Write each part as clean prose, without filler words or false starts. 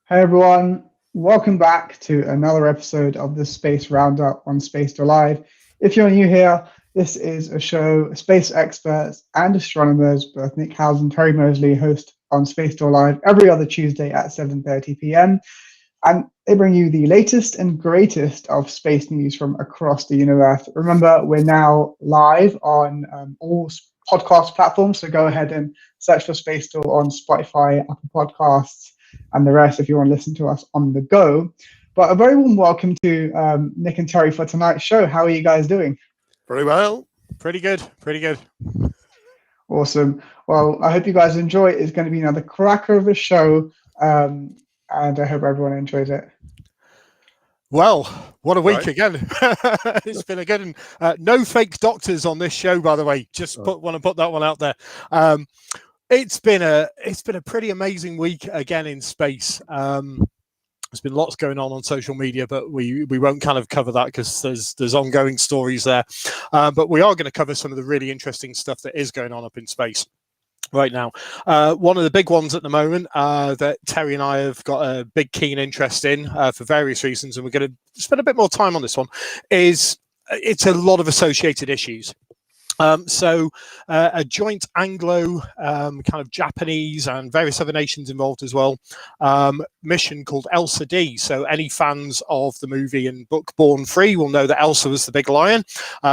Hey everyone, welcome back to another episode of the Space Roundup on Space Door Live. If you're new here, this is a show space experts and astronomers, both Nick Howes and Terry Moseley, host on Space Door Live every other Tuesday at 7:30 p.m. And they bring you the latest and greatest of space news from across the universe. Remember, we're now live on all podcast platforms, so go ahead and search for Space Door on Spotify, Apple Podcasts, and the rest if you want to listen to us on the go. But a very warm welcome to Nick and Terry for tonight's show. How are you guys doing? Very well. Pretty good. Awesome. Well, I hope you guys enjoy it. It's going to be another cracker of a show, and I hope everyone enjoys it. Well, what a week again. It's been a good one. No fake doctors on this show, by the way. Just want to put that one out there. It's been a pretty amazing week again in space. There's been lots going on social media, but we won't kind of cover that because there's ongoing stories there. But we are going to cover some of the really interesting stuff that is going on up in space right now. One of the big ones at the moment that Terry and I have got a big keen interest in for various reasons, and we're going to spend a bit more time on this one, is it's a lot of associated issues. So a joint Anglo kind of Japanese and various other nations involved as well mission called ELSA-D. So any fans of the movie and book Born Free will know that Elsa was the big lion.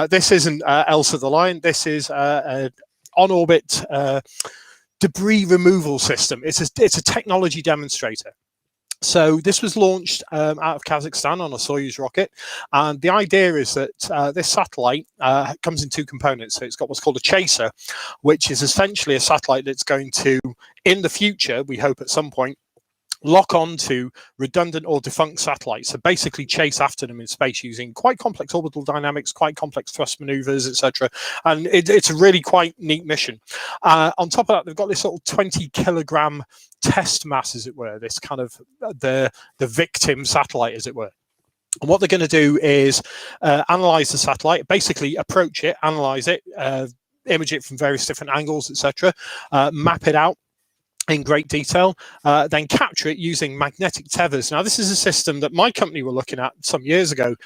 This isn't Elsa the lion. This is an on-orbit debris removal system. It's a technology demonstrator. So this was launched out of Kazakhstan on a Soyuz rocket, and the idea is that this satellite comes in two components. So it's got what's called a chaser, which is essentially a satellite that's going to, in the future, we hope at some point, lock on to redundant or defunct satellites, so basically chase after them in space using quite complex orbital dynamics, quite complex thrust maneuvers, etc. And it's a really quite neat mission. On top of that, they've got this sort of 20-kilogram test mass, as it were, this kind of the victim satellite, as it were. And what they're going to do is analyze the satellite, basically approach it, analyze it, image it from various different angles, etc., map it out in great detail, then capture it using magnetic tethers. Now, this is a system that my company were looking at some years ago.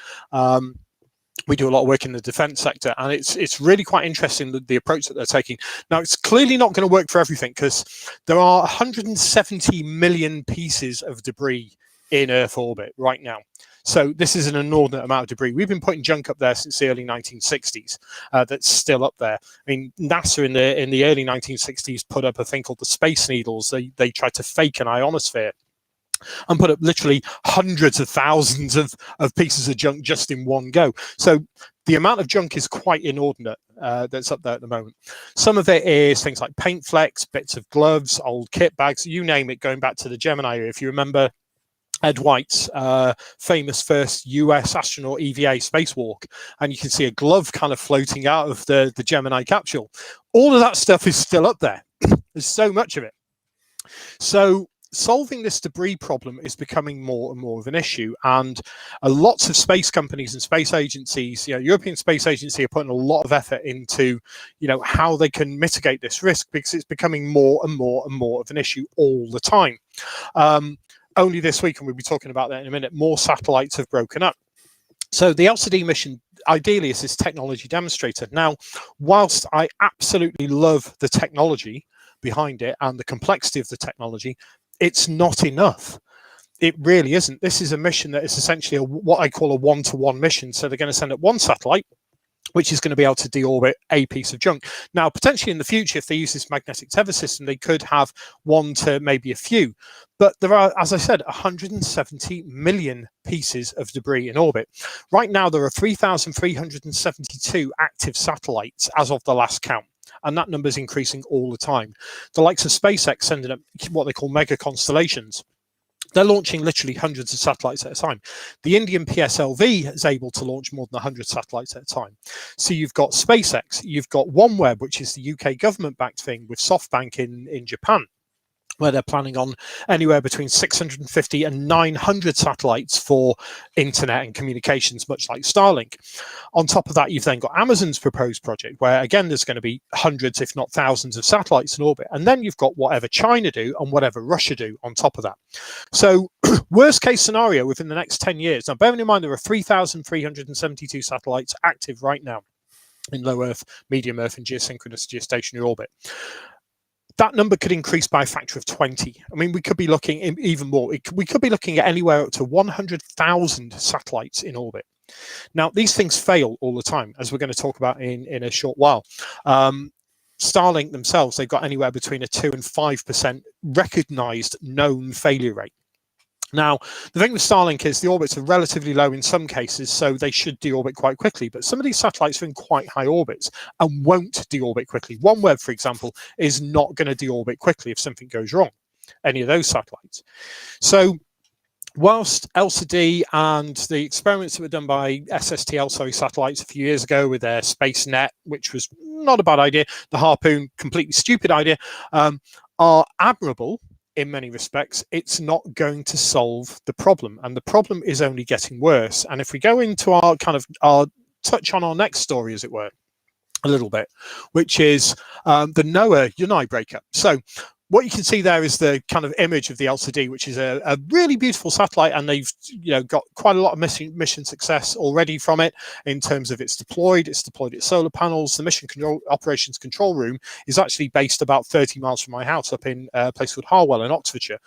We do a lot of work in the defense sector, and it's really quite interesting, the approach that they're taking. Now, it's clearly not going to work for everything because there are 170 million pieces of debris in Earth orbit right now. So this is an inordinate amount of debris. We've been putting junk up there since the early 1960s. That's still up there. I mean, NASA in the early 1960s put up a thing called the Space Needles. They tried to fake an ionosphere and put up literally hundreds of thousands of pieces of junk just in one go. So the amount of junk is quite inordinate that's up there at the moment. Some of it is things like paint flecks, bits of gloves, old kit bags, you name it, going back to the Gemini. If you remember Ed White's famous first US astronaut EVA spacewalk, and you can see a glove kind of floating out of the Gemini capsule. All of that stuff is still up there. There's so much of it. So solving this debris problem is becoming more and more of an issue, and lots of space companies and space agencies, European Space Agency are putting a lot of effort into, how they can mitigate this risk, because it's becoming more and more and more of an issue all the time. Only this week, and we'll be talking about that in a minute, more satellites have broken up. So the ELSA-D mission ideally is this technology demonstrator. Now, whilst I absolutely love the technology behind it and the complexity of the technology, it's not enough. It really isn't. This is a mission that is essentially what I call a one-to-one mission. So they're going to send up one satellite, which is going to be able to deorbit a piece of junk. Now, potentially in the future, if they use this magnetic tether system, they could have one to maybe a few. But there are, as I said, 170 million pieces of debris in orbit. Right now, there are 3,372 active satellites as of the last count. And that number is increasing all the time. The likes of SpaceX sending up what they call mega constellations. They're launching literally hundreds of satellites at a time. The Indian PSLV is able to launch more than 100 satellites at a time. So you've got SpaceX, you've got OneWeb, which is the UK government-backed thing with SoftBank in Japan. where they're planning on anywhere between 650 and 900 satellites for internet and communications, much like Starlink. On top of that, you've then got Amazon's proposed project, where again, there's going to be hundreds, if not thousands of satellites in orbit. And then you've got whatever China do and whatever Russia do on top of that. So worst case scenario within the next 10 years. Now, bearing in mind, there are 3,372 satellites active right now in low Earth, medium Earth, and geosynchronous geostationary orbit. That number could increase by a factor of 20. I mean, we could be looking even more. We could be looking at anywhere up to 100,000 satellites in orbit. Now, these things fail all the time, as we're going to talk about in a short while. Starlink themselves, they've got anywhere between a 2 and 5% recognized known failure rate. Now, the thing with Starlink is the orbits are relatively low in some cases, so they should deorbit quite quickly. But some of these satellites are in quite high orbits and won't deorbit quickly. OneWeb, for example, is not going to deorbit quickly if something goes wrong, any of those satellites. So whilst ELSA-D and the experiments that were done by SST-ELSA satellites a few years ago with their SpaceNet, which was not a bad idea, the Harpoon, completely stupid idea, are admirable in many respects, it's not going to solve the problem. And the problem is only getting worse. And if we go into our touch on our next story, as it were, a little bit, which is the NOAA-UNI breakup. So what you can see there is the kind of image of the ELSA-D, which is a really beautiful satellite, and they've got quite a lot of mission success already from it in terms of it's deployed its solar panels. The mission operations control room is actually based about 30 miles from my house up in a place called Harwell in Oxfordshire,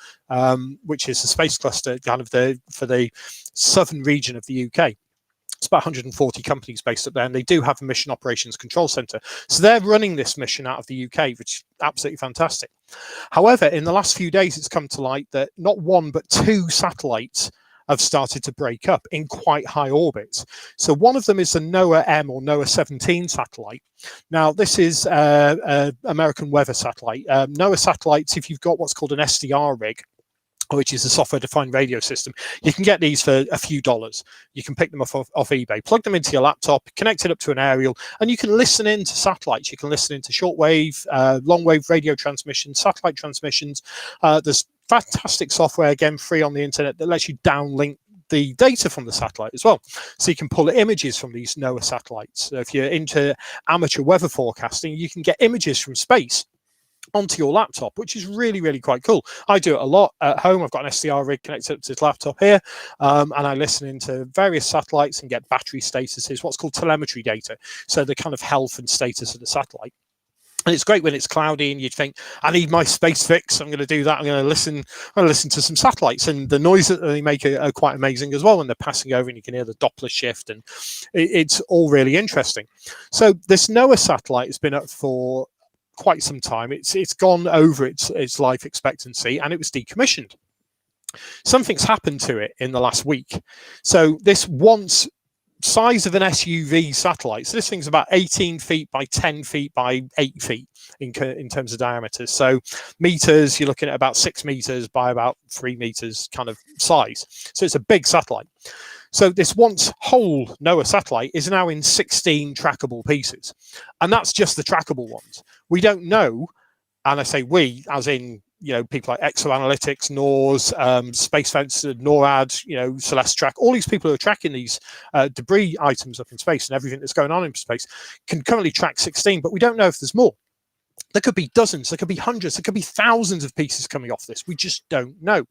which is a space cluster kind of for the southern region of the UK. It's about 140 companies based up there, and they do have a mission operations control center. So they're running this mission out of the UK, which is absolutely fantastic. However, in the last few days, it's come to light that not one, but two satellites have started to break up in quite high orbits. So one of them is the NOAA-M or NOAA-17 satellite. Now, this is American weather satellite. NOAA satellites, if you've got what's called an SDR rig, which is a software-defined radio system, you can get these for a few dollars. You can pick them off eBay, plug them into your laptop, connect it up to an aerial, and you can listen into satellites. You can listen into shortwave, long-wave radio transmissions, satellite transmissions. There's fantastic software, again, free on the internet, that lets you downlink the data from the satellite as well. So you can pull images from these NOAA satellites. So if you're into amateur weather forecasting, you can get images from space onto your laptop, which is really, really quite cool. I do it a lot at home. I've got an SDR rig connected up to this laptop here, and I listen into various satellites and get battery statuses, what's called telemetry data, so the kind of health and status of the satellite. And it's great when it's cloudy and you'd think, I need my space fix. I'm going to do that. I'm going to listen to some satellites, and the noise that they make are quite amazing as well when they're passing over, and you can hear the Doppler shift, and it's all really interesting. So this NOAA satellite has been up for quite some time. It's gone over its life expectancy, and it was decommissioned. Something's happened to it in the last week. So this once size of an SUV satellite, so this thing's about 18 feet by 10 feet by 8 feet in terms of diameter. So meters, you're looking at about 6 meters by about 3 meters kind of size. So it's a big satellite. So this once whole NOAA satellite is now in 16 trackable pieces. And that's just the trackable ones. We don't know, and I say we, as in, people like ExoAnalytics, NORS, Space Fence, NORAD, Celeste Track, all these people who are tracking these debris items up in space and everything that's going on in space can currently track 16, but we don't know if there's more. There could be dozens, there could be hundreds, there could be thousands of pieces coming off this. We just don't know.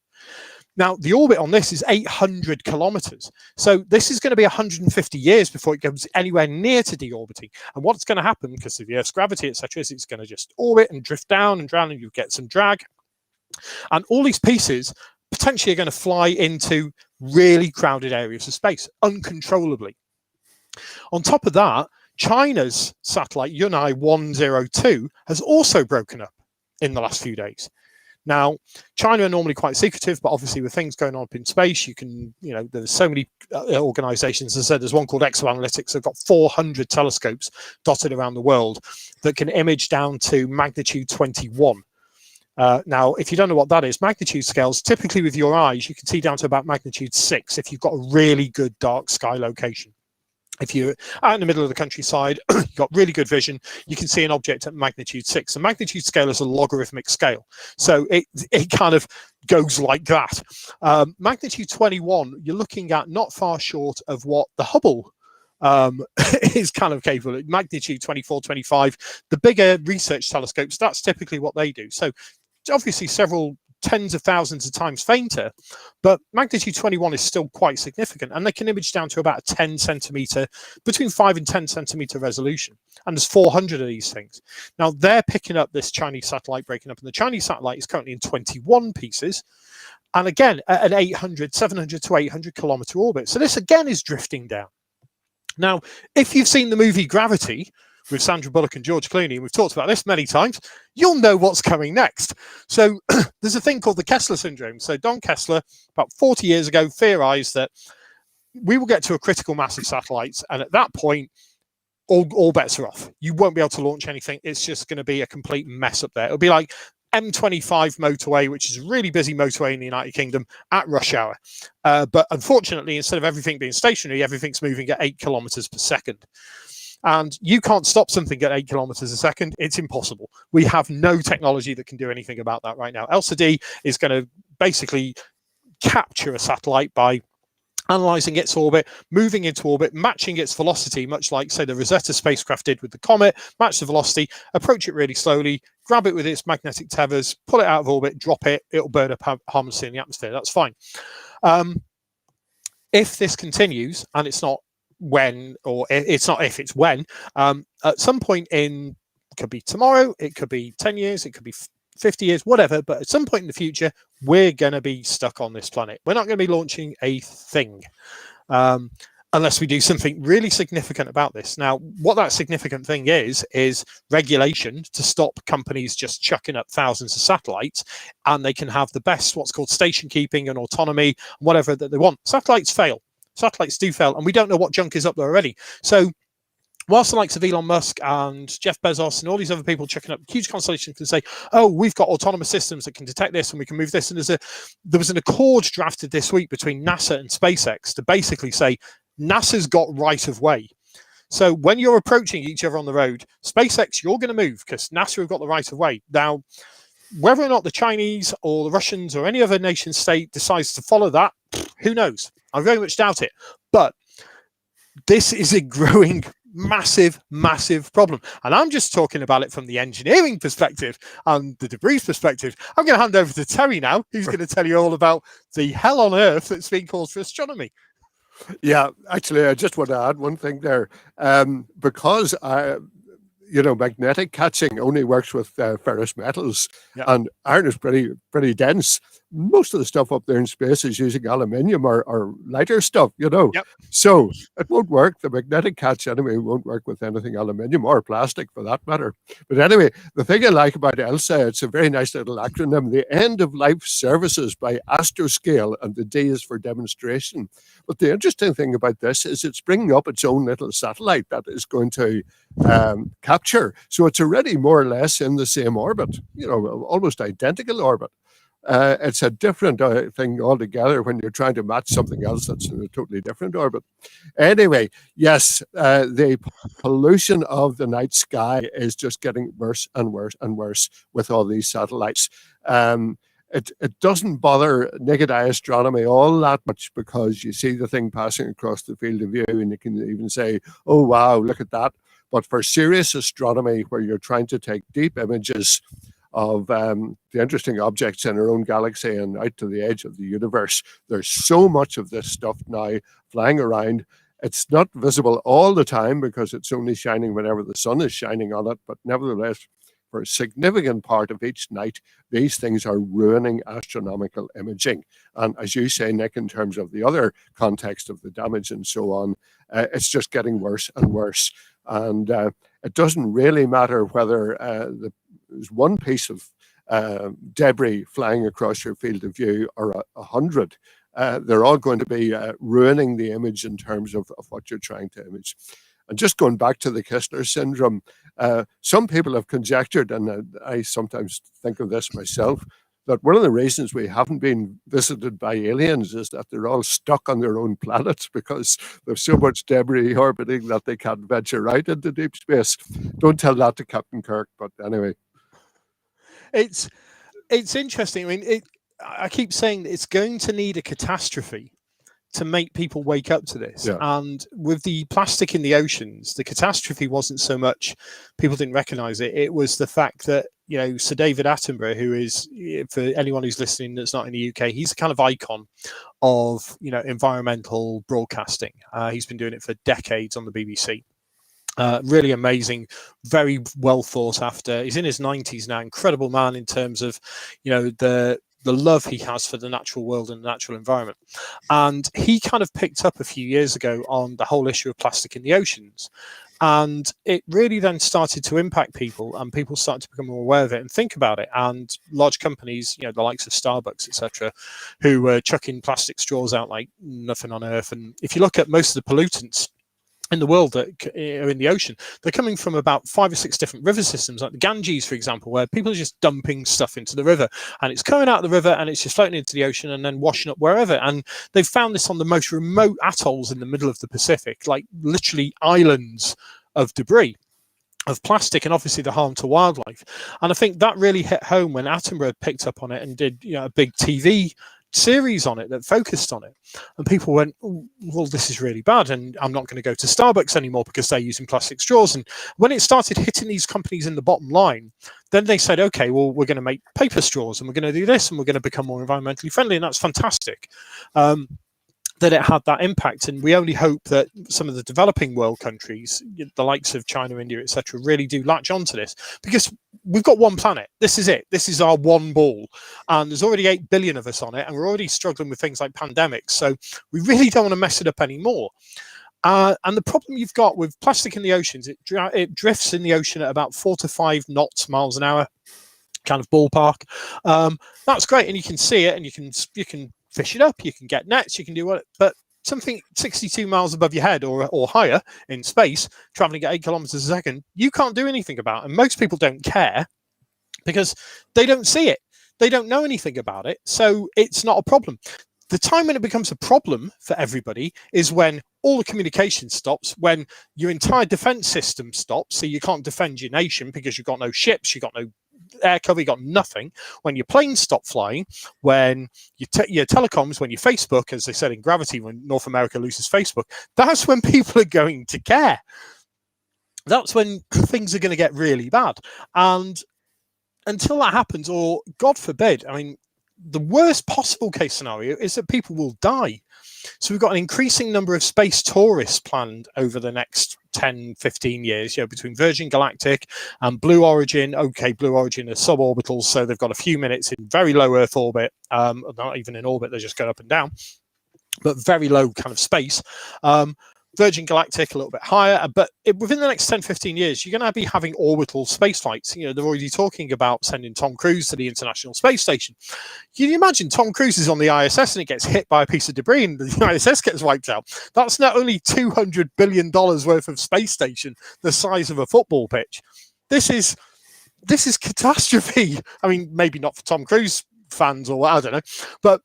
Now, the orbit on this is 800 kilometers. So this is going to be 150 years before it goes anywhere near to deorbiting. And what's going to happen, because of the Earth's gravity, etc., is it's going to just orbit and drift down and drown, and you get some drag. And all these pieces potentially are going to fly into really crowded areas of space uncontrollably. On top of that, China's satellite UNI 102 has also broken up in the last few days. Now, China are normally quite secretive, but obviously with things going on up in space, you can, there's so many organizations. As I said, there's one called ExoAnalytics. They've got 400 telescopes dotted around the world that can image down to magnitude 21. Now, if you don't know what that is, magnitude scales, typically with your eyes, you can see down to about magnitude 6 if you've got a really good dark sky location. If you're out in the middle of the countryside, you've got really good vision, you can see an object at magnitude 6. The magnitude scale is a logarithmic scale, so it kind of goes like that. Magnitude 21, you're looking at not far short of what the Hubble is kind of capable of. Magnitude 24, 25, the bigger research telescopes, that's typically what they do. So obviously several tens of thousands of times fainter, but magnitude 21 is still quite significant, and they can image down to about a 10 centimeter, between 5 and 10 centimeter resolution, and there's 400 of these things. Now they're picking up this Chinese satellite breaking up, and the Chinese satellite is currently in 21 pieces, and again at an 700 to 800 kilometer orbit. So this again is drifting down. Now if you've seen the movie Gravity with Sandra Bullock and George Clooney, and we've talked about this many times, you'll know what's coming next. So there's a thing called the Kessler Syndrome. So Don Kessler, about 40 years ago, theorized that we will get to a critical mass of satellites, and at that point, all bets are off. You won't be able to launch anything. It's just going to be a complete mess up there. It'll be like M25 motorway, which is a really busy motorway in the United Kingdom at rush hour. But unfortunately, instead of everything being stationary, everything's moving at 8 kilometers per second. And you can't stop something at 8 kilometers a second. It's impossible. We have no technology that can do anything about that right now. ELSA-D is going to basically capture a satellite by analyzing its orbit, moving into orbit, matching its velocity, much like, say, the Rosetta spacecraft did with the comet, match the velocity, approach it really slowly, grab it with its magnetic tethers, pull it out of orbit, drop it, it'll burn up harmlessly in the atmosphere. That's fine. If this continues, and it's not when, or it's not if, it's when, at some point in, it could be tomorrow, it could be 10 years, it could be 50 years, whatever, but at some point in the future, we're going to be stuck on this planet. We're not going to be launching a thing unless we do something really significant about this. Now, what that significant thing is regulation to stop companies just chucking up thousands of satellites, and they can have the best, what's called station keeping and autonomy, whatever that they want. Satellites fail. Satellites do fail, and we don't know what junk is up there already. So whilst the likes of Elon Musk and Jeff Bezos and all these other people checking up huge constellations can say, oh, we've got autonomous systems that can detect this and we can move this. And there was an accord drafted this week between NASA and SpaceX to basically say NASA's got right of way. So when you're approaching each other on the road, SpaceX, you're going to move because NASA have got the right of way. Now, whether or not the Chinese or the Russians or any other nation state decides to follow that, who knows? I very much doubt it. But this is a growing massive problem, and I'm just talking about it from the engineering perspective and the debris perspective. I'm going to hand over to Terry now, who's going to tell you all about the hell on earth that's being caused for astronomy. Yeah, actually, I just want to add one thing there, because magnetic catching only works with ferrous metals, and iron is pretty dense. Most of the stuff up there in space is using aluminium or lighter stuff, So it won't work. The magnetic catch anyway won't work with anything aluminium or plastic for that matter. But anyway, the thing I like about ELSA, it's a very nice little acronym, the End of Life Services by Astroscale, and the D is for demonstration. But the interesting thing about this is it's bringing up its own little satellite that is going to capture. So it's already more or less in the same orbit, almost identical orbit. It's a different thing altogether when you're trying to match something else that's in a totally different orbit. Anyway, yes, the pollution of the night sky is just getting worse and worse and worse with all these satellites. It doesn't bother naked eye astronomy all that much because you see the thing passing across the field of view and you can even say, oh, wow, look at that. But for serious astronomy, where you're trying to take deep images of the interesting objects in our own galaxy and out to the edge of the universe, there's so much of this stuff now flying around. It's not visible all the time because it's only shining whenever the sun is shining on it, but nevertheless, for a significant part of each night, these things are ruining astronomical imaging. And as you say, Nick, in terms of the other context of the damage and so on, it's just getting worse and worse. And it doesn't really matter whether there's one piece of debris flying across your field of view or 100. They're all going to be ruining the image in terms of what you're trying to image. And just going back to the Kessler Syndrome, some people have conjectured, and I sometimes think of this myself, that one of the reasons we haven't been visited by aliens is that they're all stuck on their own planets because there's so much debris orbiting that they can't venture out into deep space. Don't tell that to Captain Kirk, but anyway. It's interesting. I mean, I keep saying that it's going to need a catastrophe to make people wake up to this. Yeah. And with the plastic in the oceans, the catastrophe wasn't so much people didn't recognize it. It was the fact that, you know, Sir David Attenborough, who is, for anyone who's listening that's not in the UK, he's a kind of icon of, you know, environmental broadcasting. He's been doing it for decades on the BBC. Really amazing, very well thought after. He's in his 90s now, incredible man in terms of, you know, the love he has for the natural world and the natural environment. And he kind of picked up a few years ago on the whole issue of plastic in the oceans. And it really then started to impact people, and people started to become more aware of it and think about it. And large companies, you know, the likes of Starbucks, etc., who were chucking plastic straws out like nothing on earth. And if you look at most of the pollutants in the world that are in the ocean, they're coming from about 5 or 6 different river systems, like the Ganges, for example, where people are just dumping stuff into the river, and it's coming out of the river and it's just floating into the ocean and then washing up wherever. And they've found this on the most remote atolls in the middle of the Pacific, like literally islands of debris, of plastic, and obviously the harm to wildlife. And I think that really hit home when Attenborough picked up on it and did, you know, a big TV series on it that focused on it, and people went, oh, well, this is really bad, and I'm not going to go to Starbucks anymore because they're using plastic straws. And when it started hitting these companies in the bottom line, then they said, okay, well, we're going to make paper straws, and we're going to do this, and we're going to become more environmentally friendly, and that's fantastic. That it had that impact, and we only hope that some of the developing world countries, the likes of China, India, etc., really do latch onto this, because we've got one planet. This is it. This is our one ball, and there's already 8 billion of us on it, and we're already struggling with things like pandemics. So we really don't want to mess it up anymore. And the problem you've got with plastic in the oceans, it drifts in the ocean at about 4 to 5 miles an hour, kind of ballpark. That's great, and you can see it, and you can fish it up, you can get nets, you can do what, but something 62 miles above your head or higher in space, traveling at 8 kilometers a second, you can't do anything about. And most people don't care because they don't see it. They don't know anything about it. So it's not a problem. The time when it becomes a problem for everybody is when all the communication stops, when your entire defense system stops, so you can't defend your nation because you've got no ships, you've got no air cover, you got nothing, when your planes stop flying, when your telecoms, when your Facebook, as they said in Gravity, when North America loses Facebook, that's when people are going to care. That's when things are going to get really bad. And until that happens, or God forbid, I mean, the worst possible case scenario is that people will die. So we've got an increasing number of space tourists planned over the next 10, 15 years, you know, between Virgin Galactic and Blue Origin. Okay, Blue Origin are suborbitals, so they've got a few minutes in very low Earth orbit, not even in orbit, they're just going up and down, but very low kind of space. Virgin Galactic a little bit higher, but within the next 10, 15 years, you're going to be having orbital space flights. You know, they're already talking about sending Tom Cruise to the International Space Station. Can you imagine Tom Cruise is on the ISS and it gets hit by a piece of debris and the ISS gets wiped out? That's not only $200 billion worth of space station, the size of a football pitch. This is catastrophe. I mean, maybe not for Tom Cruise fans, or I don't know, but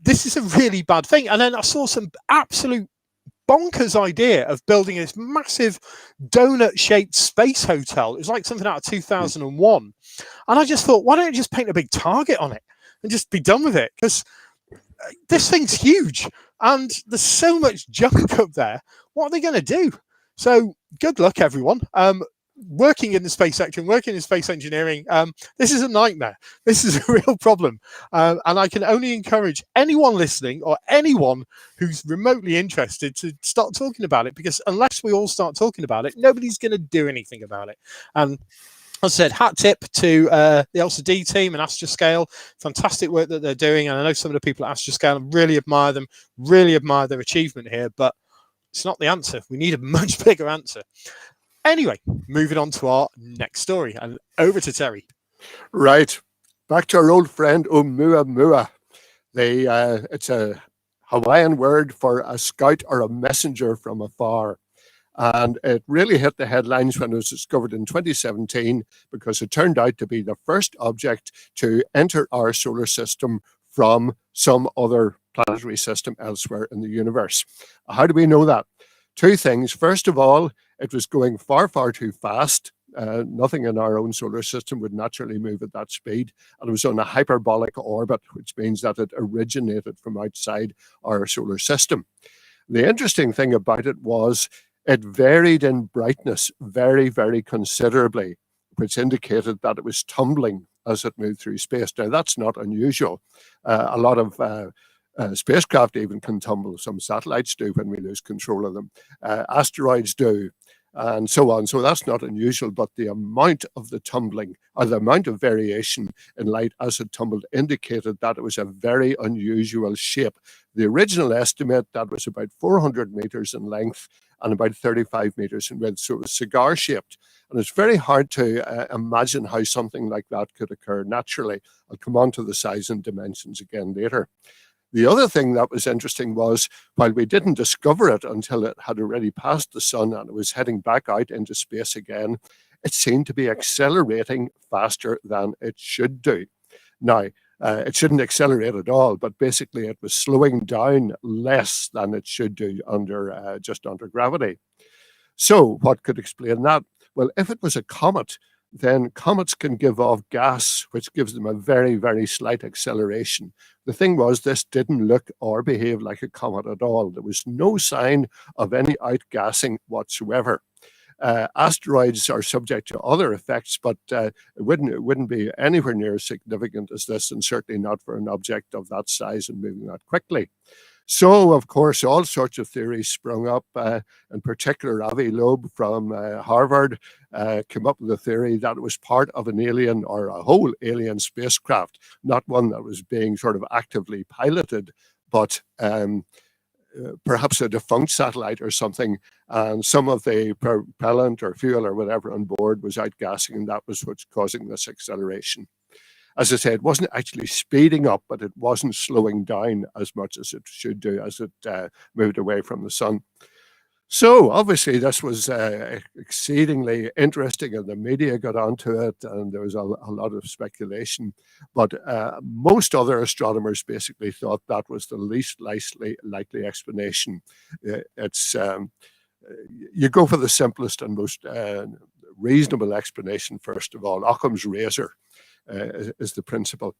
this is a really bad thing. And then I saw some absolute bonkers idea of building this massive donut-shaped space hotel. It was like something out of 2001. And I just thought, why don't you just paint a big target on it and just be done with it? Because this thing's huge and there's so much junk up there. What are they going to do? So good luck, everyone. Working in the space sector and working in space engineering, this is a nightmare. This is a real problem. And I can only encourage anyone listening or anyone who's remotely interested to start talking about it, because unless we all start talking about it, nobody's going to do anything about it. And as I said, hat tip to the ELSA-D team and Astroscale. Fantastic work that they're doing. And I know some of the people at Astroscale, I really admire them, really admire their achievement here, but it's not the answer. We need a much bigger answer. Anyway, moving on to our next story, and over to Terry. Right. Back to our old friend Oumuamua. It's a Hawaiian word for a scout or a messenger from afar. And it really hit the headlines when it was discovered in 2017, because it turned out to be the first object to enter our solar system from some other planetary system elsewhere in the universe. How do we know that? Two things. First of all, it was going far, far too fast. Nothing in our own solar system would naturally move at that speed. And it was on a hyperbolic orbit, which means that it originated from outside our solar system. The interesting thing about it was it varied in brightness very, very considerably, which indicated that it was tumbling as it moved through space. Now, that's not unusual. A lot of spacecraft even can tumble. Some satellites do when we lose control of them. Asteroids do, and so on. So that's not unusual, but the amount of the tumbling, or the amount of variation in light as it tumbled, indicated that it was a very unusual shape. The original estimate, that was about 400 meters in length and about 35 meters in width, so it was cigar-shaped. And it's very hard to imagine how something like that could occur naturally. I'll come on to the size and dimensions again later. The other thing that was interesting was, while we didn't discover it until it had already passed the sun and it was heading back out into space again, it seemed to be accelerating faster than it should do. Now, it shouldn't accelerate at all, but basically it was slowing down less than it should do under just under gravity. So what could explain that? Well, if it was a comet, then comets can give off gas, which gives them a very, very slight acceleration. The thing was, this didn't look or behave like a comet at all. There was no sign of any outgassing whatsoever. Asteroids are subject to other effects, but it wouldn't be anywhere near as significant as this, and certainly not for an object of that size and moving that quickly. So, of course, all sorts of theories sprung up. In particular, Avi Loeb from Harvard came up with a theory that it was part of an alien, or a whole alien spacecraft, not one that was being sort of actively piloted, but perhaps a defunct satellite or something, and some of the propellant or fuel or whatever on board was outgassing, and that was what's causing this acceleration. As I said, it wasn't actually speeding up, but it wasn't slowing down as much as it should do as it moved away from the sun. So obviously this was exceedingly interesting, and the media got onto it, and there was a lot of speculation. But most other astronomers basically thought that was the least likely explanation. It's you go for the simplest and most reasonable explanation first of all. Occam's razor is the principle.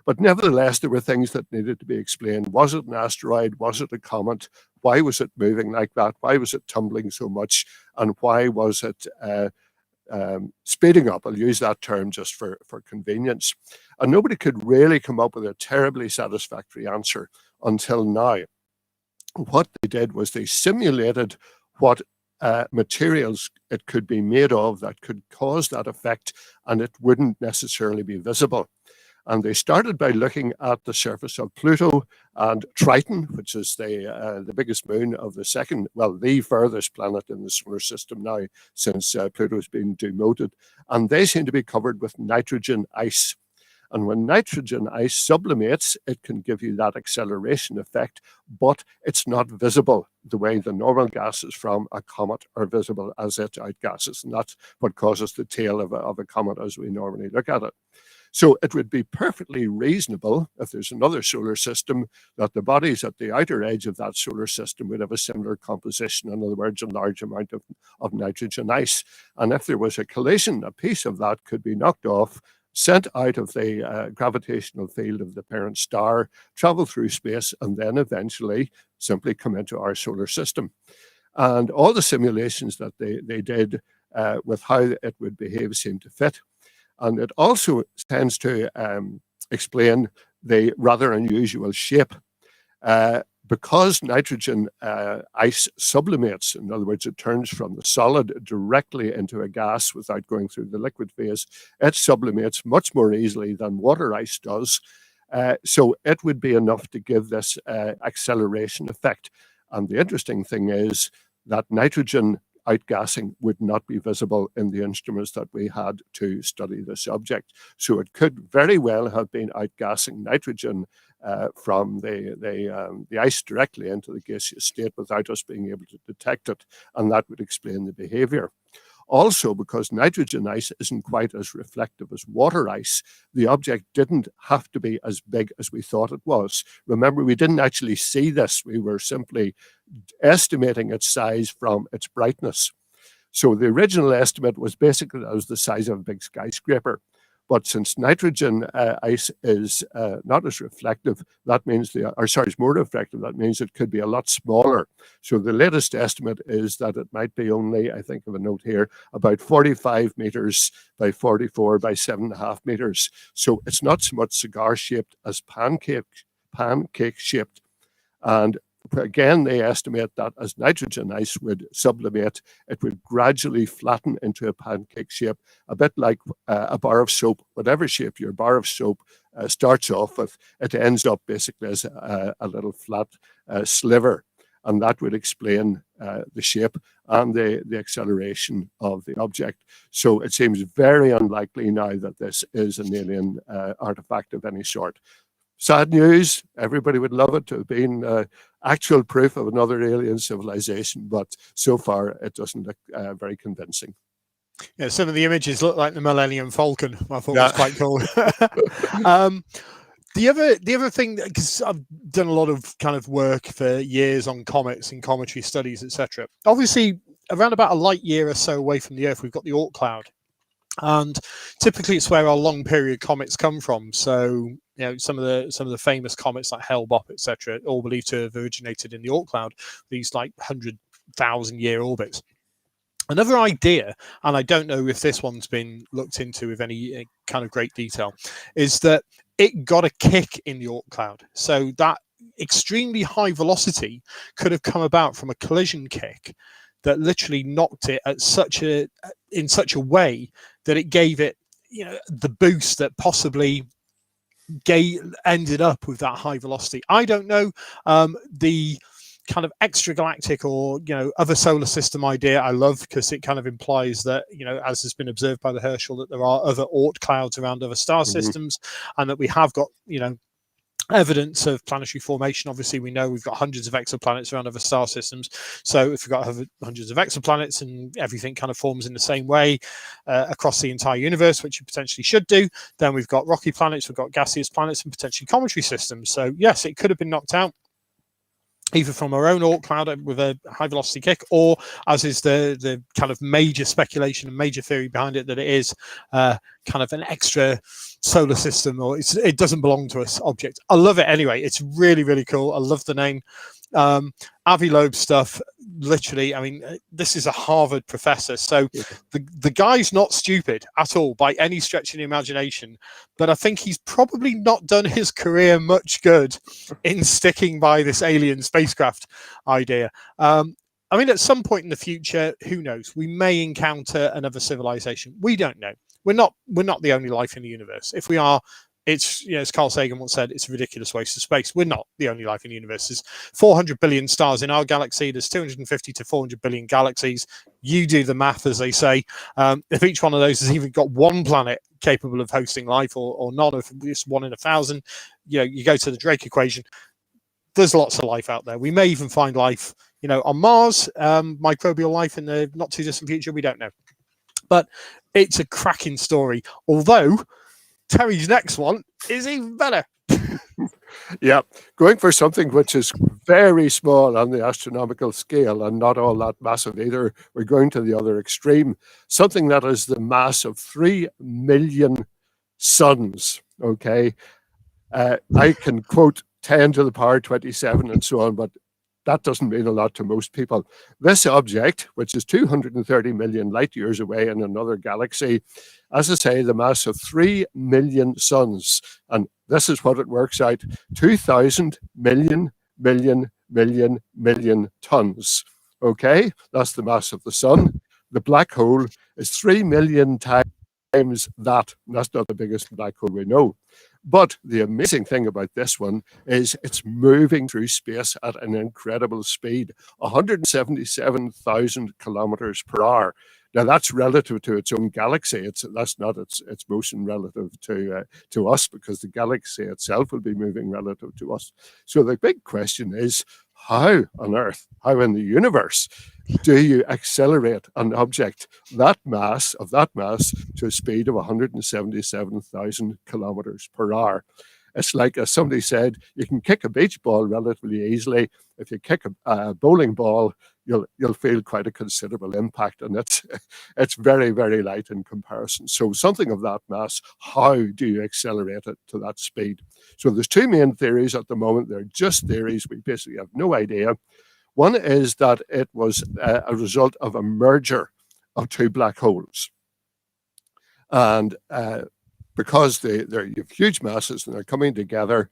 But nevertheless, there were things that needed to be explained. Was it an asteroid? Was it a comet? Why was it moving like that? Why was it tumbling so much? And why was it speeding up? I'll use that term just for convenience. And nobody could really come up with a terribly satisfactory answer until now. What they did was they simulated what materials it could be made of that could cause that effect, and it wouldn't necessarily be visible. And they started by looking at the surface of Pluto and Triton, which is the biggest moon of the furthest planet in the solar system now, since Pluto's been demoted. And they seem to be covered with nitrogen ice. And when nitrogen ice sublimates, it can give you that acceleration effect, but it's not visible the way the normal gases from a comet are visible as it outgasses. And that's what causes the tail of a comet as we normally look at it. So it would be perfectly reasonable, if there's another solar system, that the bodies at the outer edge of that solar system would have a similar composition. In other words, a large amount of nitrogen ice. And if there was a collision, a piece of that could be knocked off, sent out of the gravitational field of the parent star, travel through space, and then eventually simply come into our solar system. And all the simulations that they did with how it would behave seemed to fit. And it also tends to explain the rather unusual shape. Because nitrogen ice sublimates, in other words, it turns from the solid directly into a gas without going through the liquid phase, it sublimates much more easily than water ice does. So it would be enough to give this acceleration effect. And the interesting thing is that nitrogen outgassing would not be visible in the instruments that we had to study this object. So it could very well have been outgassing nitrogen from the ice directly into the gaseous state without us being able to detect it, and that would explain the behavior. Also, because nitrogen ice isn't quite as reflective as water ice, the object didn't have to be as big as we thought it was. Remember, we didn't actually see this. We were simply estimating its size from its brightness. So the original estimate was basically that it was the size of a big skyscraper. But since nitrogen ice is not as reflective, that means it's more reflective. That means it could be a lot smaller. So the latest estimate is that it might be only, I think of a note here, about 45 meters by 44 by 7.5 meters. So it's not so much cigar-shaped as pancake-shaped. And again, they estimate that as nitrogen ice would sublimate, it would gradually flatten into a pancake shape, a bit like a bar of soap. Whatever shape your bar of soap starts off with, it ends up basically as a little flat sliver. And that would explain the shape and the acceleration of the object. So it seems very unlikely now that this is an alien artifact of any sort. Sad news, everybody would love it to have been actual proof of another alien civilization, but so far it doesn't look very convincing. Yeah, some of the images look like the Millennium Falcon. I thought was quite cool. The other thing, because I've done a lot of kind of work for years on comets and cometary studies, etc. Obviously, around about a light year or so away from the Earth, we've got the Oort cloud. And typically it's where our long period comets come from. So, you know, some of the famous comets like Hale-Bopp, etc., all believed to have originated in the Oort cloud, these like 100,000 year orbits. Another idea, and I don't know if this one's been looked into with any kind of great detail, is that it got a kick in the Oort cloud. So that extremely high velocity could have come about from a collision kick that literally knocked it in such a way that it gave it, you know, the boost that possibly ended up with that high velocity. I don't know. The kind of extragalactic or, you know, other solar system idea I love, because it kind of implies that, you know, as has been observed by the Herschel, that there are other Oort clouds around other star systems, and that we have got, you know, evidence of planetary formation. Obviously, we know we've got hundreds of exoplanets around other star systems. So if we've got hundreds of exoplanets and everything kind of forms in the same way across the entire universe, which it potentially should do, then we've got rocky planets, we've got gaseous planets, and potentially cometary systems. So yes, it could have been knocked out either from our own Oort cloud with a high velocity kick, or, as is the kind of major speculation and major theory behind it, that it is kind of an extra solar system, or it doesn't belong to us object. I love it anyway. It's really, really cool. I love the name. Avi Loeb stuff, literally, I mean, this is a Harvard professor, so the guy's not stupid at all by any stretch of the imagination, but I think he's probably not done his career much good in sticking by this alien spacecraft idea. I mean, at some point in the future, who knows, we may encounter another civilization. We don't know. We're not the only life in the universe. If we are, it's, you know, as Carl Sagan once said, it's a ridiculous waste of space. We're not the only life in the universe. There's 400 billion stars in our galaxy. There's 250 to 400 billion galaxies. You do the math, as they say. If each one of those has even got one planet capable of hosting life, or not, if it's 1 in 1,000, you know, you go to the Drake equation. There's lots of life out there. We may even find life, you know, on Mars, microbial life in the not too distant future. We don't know. But it's a cracking story. Although Terry's next one is even better. Yeah, going for something which is very small on the astronomical scale and not all that massive either. We're going to the other extreme. Something that is the mass of 3 million suns. Okay, I can quote 10 to the power 27 and so on, but that doesn't mean a lot to most people. This object, which is 230 million light years away in another galaxy, as I say, the mass of 3 million suns. And this is what it works out: 2,000 million tons. Okay, that's the mass of the sun. The black hole is 3 million times that. And that's not the biggest black hole we know. But the amazing thing about this one is it's moving through space at an incredible speed, 177,000 kilometers per hour. Now that's relative to its own galaxy. That's not its motion relative to us, because the galaxy itself will be moving relative to us. So the big question is, how on earth, how in the universe, do you accelerate an object that mass to a speed of 177,000 kilometers per hour? It's like, as somebody said, you can kick a beach ball relatively easily. If you kick a bowling ball, you'll feel quite a considerable impact, and it's very, very light in comparison. So something of that mass, how do you accelerate it to that speed? So there's two main theories at the moment. They're just theories. We basically have no idea. One is that it was a result of a merger of two black holes. And because they have huge masses and they're coming together,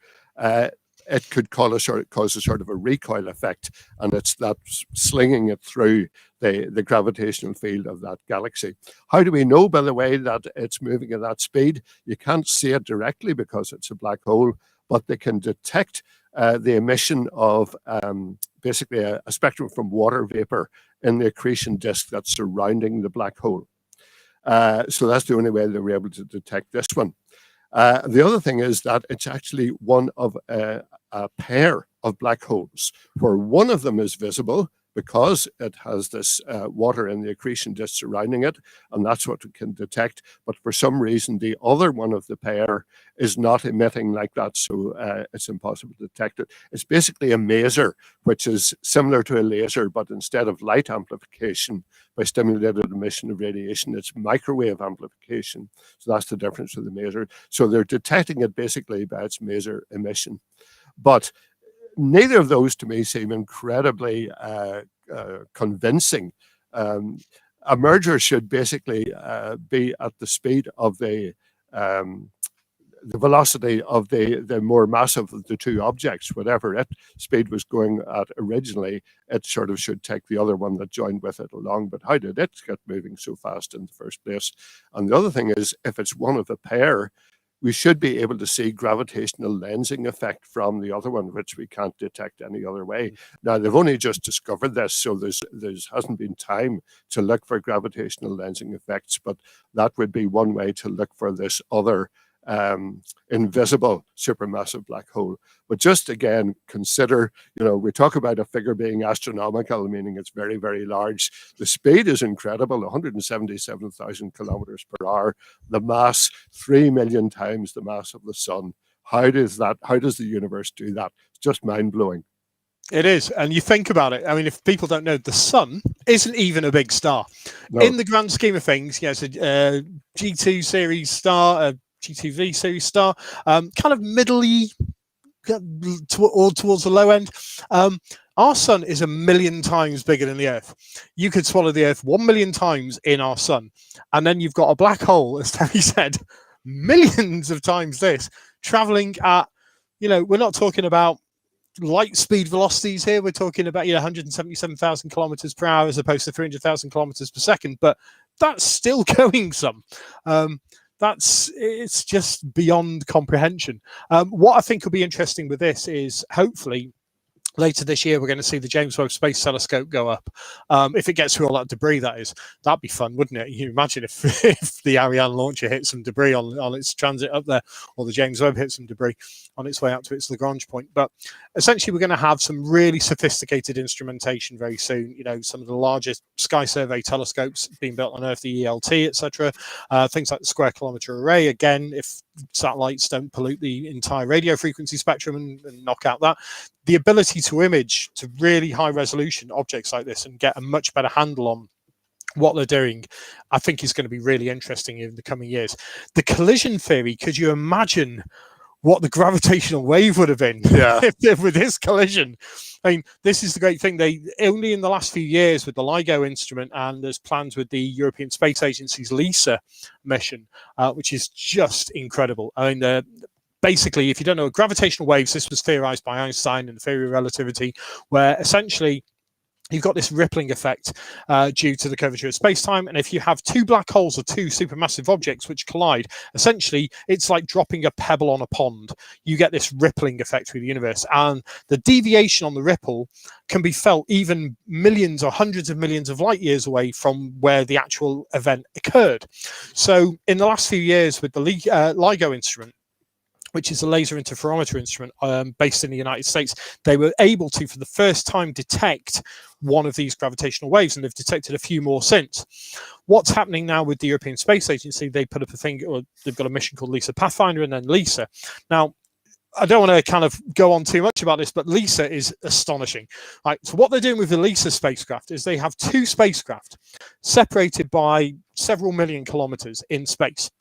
it could cause a sort of a recoil effect, and it's that slinging it through the gravitational field of that galaxy. How do we know, by the way, that it's moving at that speed? You can't see it directly because it's a black hole, but they can detect the emission of basically a spectrum from water vapor in the accretion disk that's surrounding the black hole. So that's the only way they were able to detect this one. The other thing is that it's actually one of a pair of black holes, where one of them is visible because it has this water in the accretion disk surrounding it, and that's what it can detect. But for some reason, the other one of the pair is not emitting like that, so it's impossible to detect it. It's basically a maser, which is similar to a laser, but instead of light amplification by stimulated emission of radiation, it's microwave amplification. So that's the difference with the maser. So they're detecting it basically by its maser emission. But neither of those to me seem incredibly convincing. A merger should basically be at the speed of the velocity of the more massive of the two objects. Whatever its speed was going at originally, it sort of should take the other one that joined with it along. But how did it get moving so fast in the first place? And the other thing is, if it's one of a pair, we should be able to see gravitational lensing effect from the other one, which we can't detect any other way. Now, they've only just discovered this, so there hasn't been time to look for gravitational lensing effects, but that would be one way to look for this other invisible supermassive black hole. But just again, consider, we talk about a figure being astronomical, meaning it's very, very large. The speed is incredible, 177,000 kilometers per hour. The mass, 3 million times the mass of the sun. How does the universe do that? It's just mind-blowing. It is. And you think about it. I mean, if people don't know, the sun isn't even a big star. No. In the grand scheme of things, it's a G2 series star, G2V series star, kind of middly or towards the low end. Our sun is 1 million times bigger than the Earth. You could swallow the Earth 1 million times in our sun. And then you've got a black hole, as Terry said, millions of times this, traveling at, we're not talking about light speed velocities here. We're talking about 177,000 kilometers per hour as opposed to 300,000 kilometers per second. But that's still going some. It's just beyond comprehension. What I think will be interesting with this is hopefully later this year, we're going to see the James Webb Space Telescope go up. If it gets through all that debris, that is, that'd be fun, wouldn't it? You imagine if the Ariane launcher hit some debris on its transit up there, or the James Webb hit some debris on its way out to its Lagrange point. But essentially, we're going to have some really sophisticated instrumentation very soon. Some of the largest sky survey telescopes being built on Earth, the ELT, etc. Things like the Square Kilometre Array. Again, if satellites don't pollute the entire radio frequency spectrum and knock out that. The ability to image to really high resolution objects like this and get a much better handle on what they're doing, I think is going to be really interesting in the coming years. The collision theory, could you imagine what the gravitational wave would have been with this collision? I mean, this is the great thing. They only in the last few years with the LIGO instrument, and there's plans with the European Space Agency's ELSA mission, which is just incredible. I mean, basically, if you don't know, gravitational waves, this was theorized by Einstein in the theory of relativity, where essentially you've got this rippling effect due to the curvature of space-time. And if you have two black holes or two supermassive objects which collide, essentially it's like dropping a pebble on a pond. You get this rippling effect through the universe, and the deviation on the ripple can be felt even millions or hundreds of millions of light years away from where the actual event occurred. So in the last few years with the LIGO instrument, which is a laser interferometer instrument based in the United States, they were able to, for the first time, detect one of these gravitational waves, and they've detected a few more since. What's happening now with the European Space Agency, they put up a thing, or they've got a mission called LISA Pathfinder and then LISA. Now, I don't want to kind of go on too much about this, but LISA is astonishing. Right, so what they're doing with the LISA spacecraft is they have two spacecraft separated by several million kilometers in space.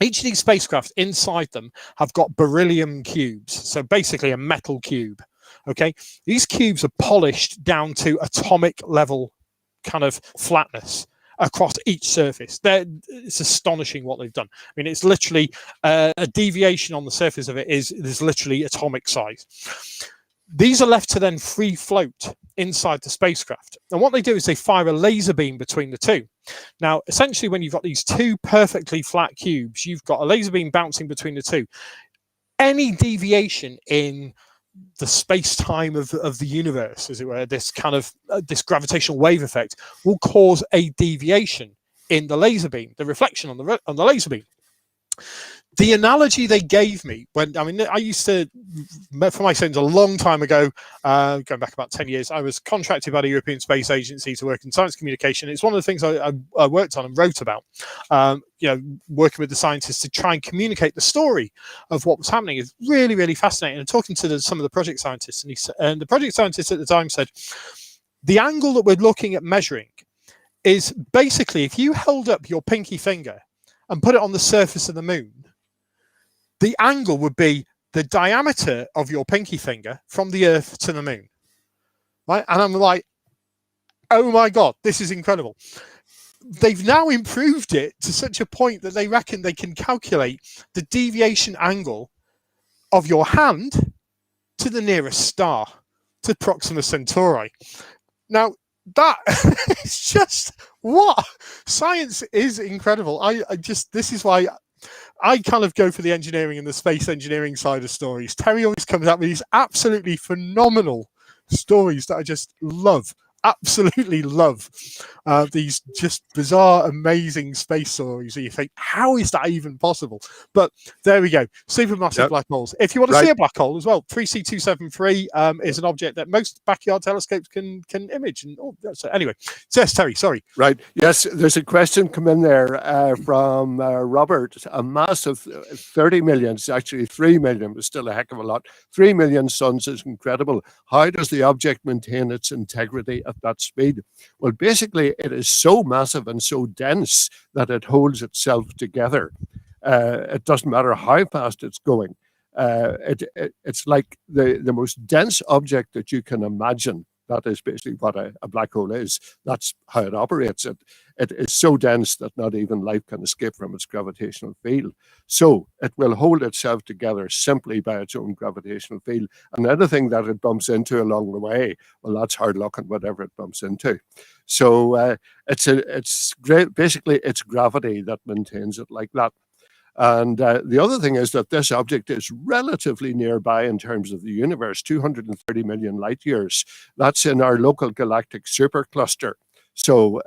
Each of these spacecraft inside them have got beryllium cubes, so basically a metal cube. Okay, these cubes are polished down to atomic level kind of flatness across each surface. It's astonishing what they've done. I mean, it's literally a deviation on the surface of it is literally atomic size. These are left to then free float inside the spacecraft. And what they do is they fire a laser beam between the two. Now, essentially, when you've got these two perfectly flat cubes, you've got a laser beam bouncing between the two. Any deviation in the space-time of the universe, as it were, this kind of this gravitational wave effect will cause a deviation in the laser beam, the reflection on the laser beam. The analogy they gave me when, I mean, I used to, for my sins, a long time ago, going back about 10 years, I was contracted by the European Space Agency to work in science communication. It's one of the things I worked on and wrote about, working with the scientists to try and communicate the story of what was happening is really, really fascinating. And talking to some of the project scientists, and the project scientists at the time said, the angle that we're looking at measuring is basically if you held up your pinky finger and put it on the surface of the moon, the angle would be the diameter of your pinky finger from the Earth to the moon. Right? And I'm like, oh my God, this is incredible. They've now improved it to such a point that they reckon they can calculate the deviation angle of your hand to the nearest star, to Proxima Centauri. Now, that is just what? Science is incredible. This is why I kind of go for the engineering and the space engineering side of stories. Terry always comes out with these absolutely phenomenal stories that I just love. Absolutely love these just bizarre, amazing space stories. So you think, how is that even possible? But there we go. Supermassive black holes. If you want to see a black hole as well, 3C273 is an object that most backyard telescopes can image. And so anyway, yes, Terry, sorry. Right. Yes, there's a question come in there from Robert. A mass of 30 million, it's actually 3 million, but still a heck of a lot. 3 million suns is incredible. How does the object maintain its integrity at that speed? Well, basically, it is so massive and so dense that it holds itself together. It doesn't matter how fast it's going. It's like the most dense object that you can imagine. That is basically what a black hole is. That's how it operates. It is so dense that not even light can escape from its gravitational field. So it will hold itself together simply by its own gravitational field. And anything that it bumps into along the way, well, that's hard luck and whatever it bumps into. So it's great. Basically, it's gravity that maintains it like that. And the other thing is that this object is relatively nearby in terms of the universe, 230 million light years. That's in our local galactic supercluster. So,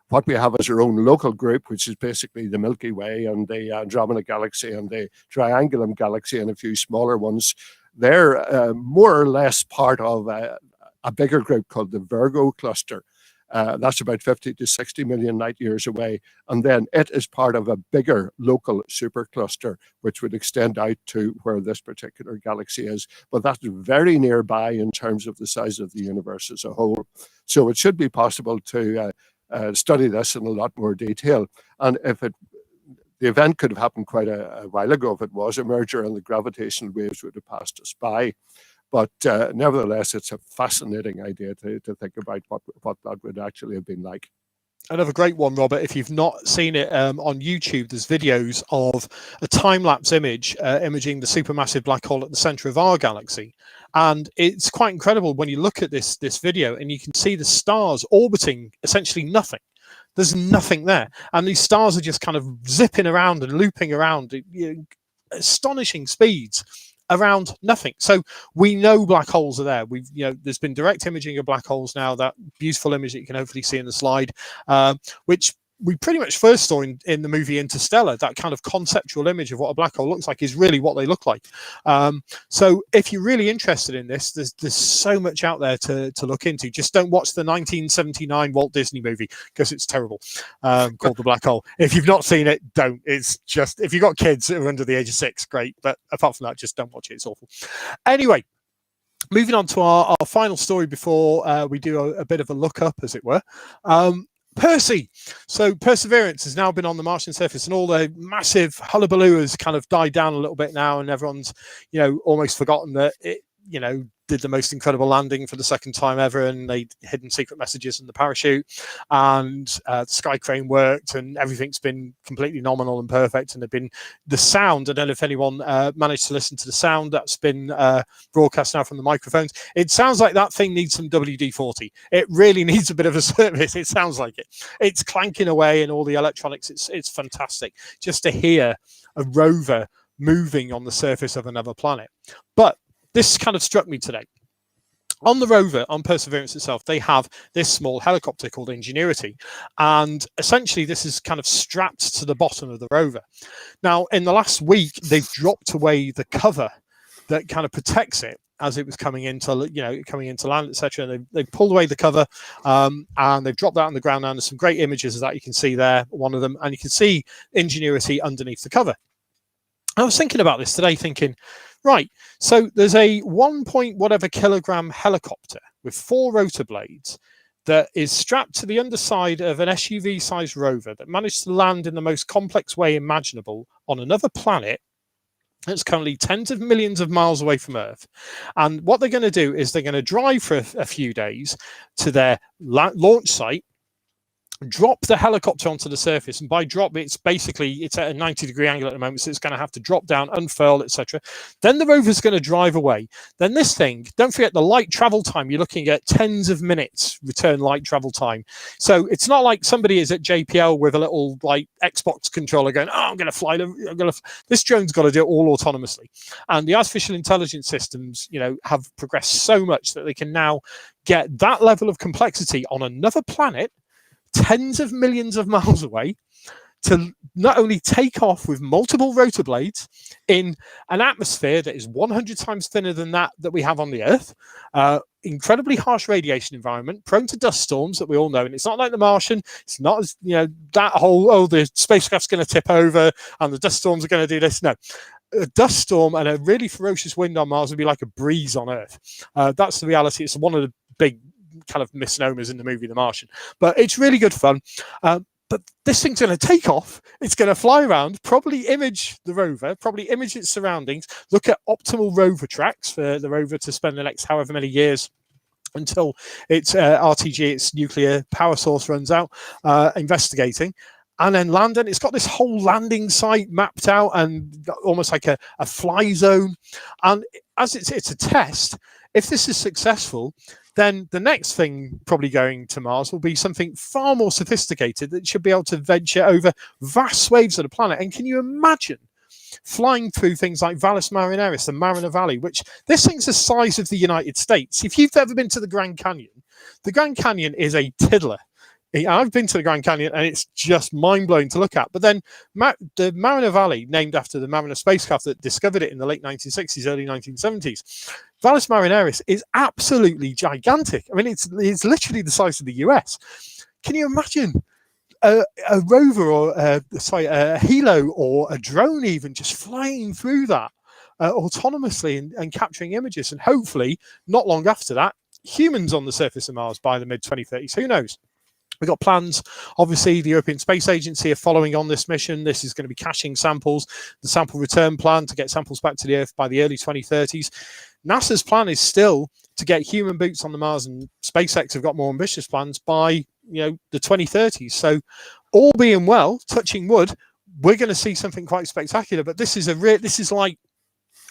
what we have is our own local group, which is basically the Milky Way and the Andromeda Galaxy and the Triangulum Galaxy and a few smaller ones. They're more or less part of a bigger group called the Virgo cluster. That's about 50 to 60 million light years away. And then it is part of a bigger local supercluster, which would extend out to where this particular galaxy is. But that's very nearby in terms of the size of the universe as a whole. So it should be possible to study this in a lot more detail. And the event could have happened quite a while ago if it was a merger and the gravitational waves would have passed us by. But nevertheless, it's a fascinating idea to think about what that would actually have been like. Another great one, Robert. If you've not seen it on YouTube, there's videos of a time-lapse image imaging the supermassive black hole at the center of our galaxy. And it's quite incredible when you look at this video and you can see the stars orbiting essentially nothing. There's nothing there, and these stars are just kind of zipping around and looping around at astonishing speeds around nothing. So we know black holes are there. There's been direct imaging of black holes now, that beautiful image that you can hopefully see in the slide, which we pretty much first saw in the movie Interstellar. That kind of conceptual image of what a black hole looks like is really what they look like. So if you're really interested in this, there's so much out there to look into. Just don't watch the 1979 Walt Disney movie, because it's terrible, called The Black Hole. If you've not seen it, don't. It's just, if you've got kids that are under the age of 6, great. But apart from that, just don't watch it. It's awful. Anyway, moving on to our final story before we do a bit of a look up, as it were. Percy. So Perseverance has now been on the Martian surface, and all the massive hullabaloo has kind of died down a little bit now, and everyone's, almost forgotten that it, did the most incredible landing for the second time ever, and they'd hidden secret messages in the parachute, and the sky crane worked, and everything's been completely nominal and perfect. And the sound, I don't know if anyone managed to listen to the sound that's been broadcast now from the microphones. It sounds like that thing needs some WD-40. It really needs a bit of a service. It sounds like it. It's clanking away, and all the electronics, it's fantastic just to hear a rover moving on the surface of another planet. But this kind of struck me today. On the rover, on Perseverance itself, they have this small helicopter called Ingenuity. And essentially, this is kind of strapped to the bottom of the rover. Now, in the last week, they've dropped away the cover that kind of protects it as it was coming into land, etc. And they've pulled away the cover, and they've dropped that on the ground. And there's some great images of that you can see there, one of them. And you can see Ingenuity underneath the cover. I was thinking about this today, thinking, right, so there's a 1 kilogram helicopter with 4 rotor blades that is strapped to the underside of an SUV-sized rover that managed to land in the most complex way imaginable on another planet that's currently tens of millions of miles away from Earth. And what they're going to do is they're going to drive for a few days to their launch site, drop the helicopter onto the surface, and by drop it's at a 90-degree angle at the moment, so it's going to have to drop down, unfurl, etc. Then the rover's going to drive away. Then this thing, don't forget the light travel time, you're looking at tens of minutes return light travel time. So it's not like somebody is at JPL with a little like Xbox controller going, oh, I'm going to fly. This drone's got to do it all autonomously. And the artificial intelligence systems, have progressed so much that they can now get that level of complexity on another planet tens of millions of miles away, to not only take off with multiple rotor blades in an atmosphere that is 100 times thinner than that we have on the Earth, incredibly harsh radiation environment, prone to dust storms that we all know. And it's not like the Martian. It's not as, that whole, the spacecraft's going to tip over and the dust storms are going to do this. No. A dust storm and a really ferocious wind on Mars would be like a breeze on Earth. That's the reality. It's one of the big kind of misnomers in the movie The Martian, but it's really good fun. But this thing's going to take off, it's going to fly around, probably image the rover, probably image its surroundings, look at optimal rover tracks for the rover to spend the next however many years until its RTG, its nuclear power source, runs out, investigating, and then land. And it's got this whole landing site mapped out and almost like a fly zone. And as it's a test, if this is successful, then the next thing probably going to Mars will be something far more sophisticated that should be able to venture over vast swathes of the planet. And can you imagine flying through things like Valles Marineris and Mariner Valley, which this thing's the size of the United States? If you've ever been to the Grand Canyon is a tiddler. I've been to the Grand Canyon and it's just mind-blowing to look at. But then the Mariner Valley, named after the Mariner spacecraft that discovered it in the late 1960s, early 1970s, Valles Marineris is absolutely gigantic. I mean, it's literally the size of the US. Can you imagine a rover or a helo or a drone even just flying through that autonomously and capturing images? And hopefully, not long after that, humans on the surface of Mars by the mid-2030s. Who knows? We've got plans. Obviously, the European Space Agency are following on this mission. This is going to be caching samples, the sample return plan to get samples back to the Earth by the early 2030s. NASA's plan is still to get human boots on the Mars, and SpaceX have got more ambitious plans by the 2030s. So, all being well, touching wood, we're going to see something quite spectacular. But this is like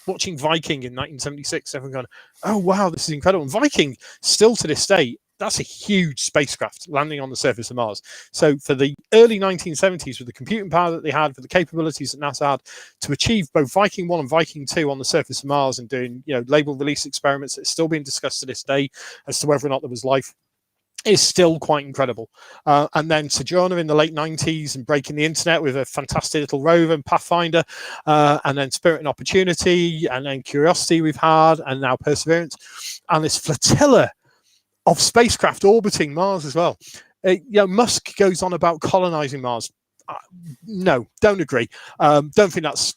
watching Viking in 1976, everyone going, oh, wow, this is incredible. And Viking, still to this day, that's a huge spacecraft landing on the surface of Mars. So for the early 1970s, with the computing power that they had, for the capabilities that NASA had to achieve both Viking 1 and Viking 2 on the surface of Mars and doing, label release experiments that's still being discussed to this day as to whether or not there was life, is still quite incredible. And then Sojourner in the late 90s and breaking the internet with a fantastic little rover and Pathfinder, and then Spirit and Opportunity, and then Curiosity we've had, and now Perseverance, and this flotilla of spacecraft orbiting Mars as well. Musk goes on about colonizing Mars. No, don't agree. Don't think that's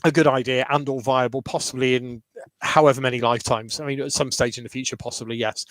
a good idea and or viable, possibly in however many lifetimes. I mean, at some stage in the future, possibly, yes.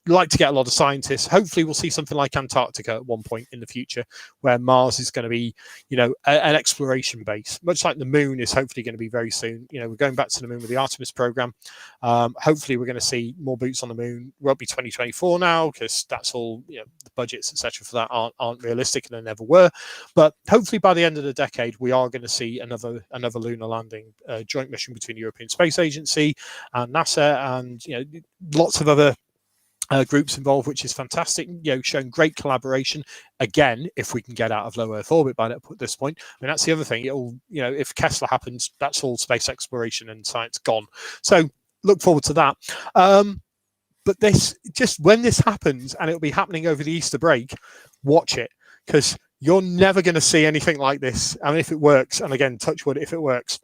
Like to get a lot of scientists. Hopefully we'll see something like Antarctica at one point in the future, where Mars is going to be, an exploration base, much like the moon is hopefully going to be very soon. We're going back to the moon with the Artemis program. Hopefully we're going to see more boots on the moon. Won't be 2024 now, because that's all, the budgets, etc. for that aren't realistic, and they never were. But hopefully by the end of the decade, we are going to see another lunar landing, joint mission between the European Space Agency and NASA, and lots of other groups involved, which is fantastic, showing great collaboration. Again, if we can get out of low Earth orbit by this point. I mean, that's the other thing. It'll, if Kessler happens, that's all space exploration and science gone. So look forward to that. But when this happens, and it'll be happening over the Easter break, watch it, because you're never going to see anything like this. I mean, if it works, and again, touch wood, if it works,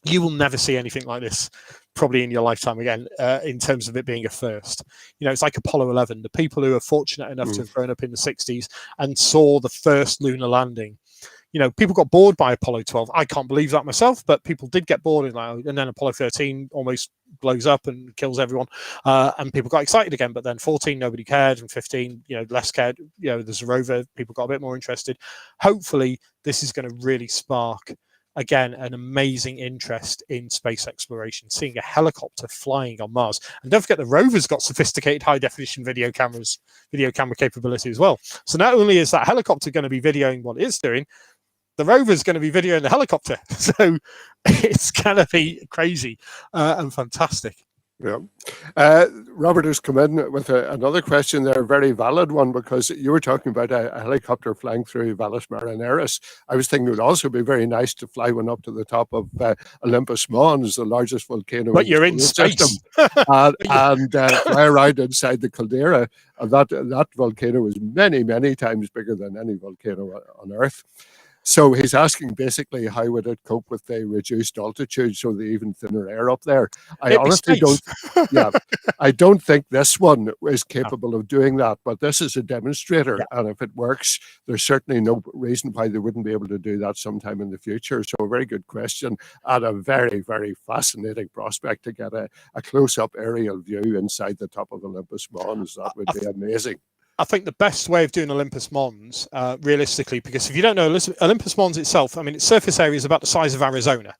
you will never see anything like this probably in your lifetime again, in terms of it being a first. It's like Apollo 11. The people who are fortunate enough to have grown up in the 60s and saw the first lunar landing. People got bored by Apollo 12. I can't believe that myself, but people did get bored, and then Apollo 13 almost blows up and kills everyone, and people got excited again. But then 14, nobody cared, and 15, less cared. There's a rover, people got a bit more interested. Hopefully, this is going to really spark, again, an amazing interest in space exploration, seeing a helicopter flying on Mars. And don't forget, the rover's got sophisticated high-definition video camera capability as well. So not only is that helicopter going to be videoing what it's doing, the rover's going to be videoing the helicopter. So it's going to be crazy and fantastic. Yeah. Robert has come in with another question there, a very valid one, because you were talking about a helicopter flying through Valles Marineris. I was thinking it would also be very nice to fly one up to the top of Olympus Mons, the largest volcano but you're in space. and fly around inside the caldera. And that volcano is many, many times bigger than any volcano on Earth. So he's asking basically, how would it cope with the reduced altitude, so the even thinner air up there? I honestly don't. Yeah, I don't think this one is capable of doing that. But this is a demonstrator, and if it works, there's certainly no reason why they wouldn't be able to do that sometime in the future. So a very good question, and a very, very fascinating prospect to get a close-up aerial view inside the top of Olympus Mons. That would be amazing. I think the best way of doing Olympus Mons, realistically, because if you don't know, Olympus Mons itself, I mean, its surface area is about the size of Arizona.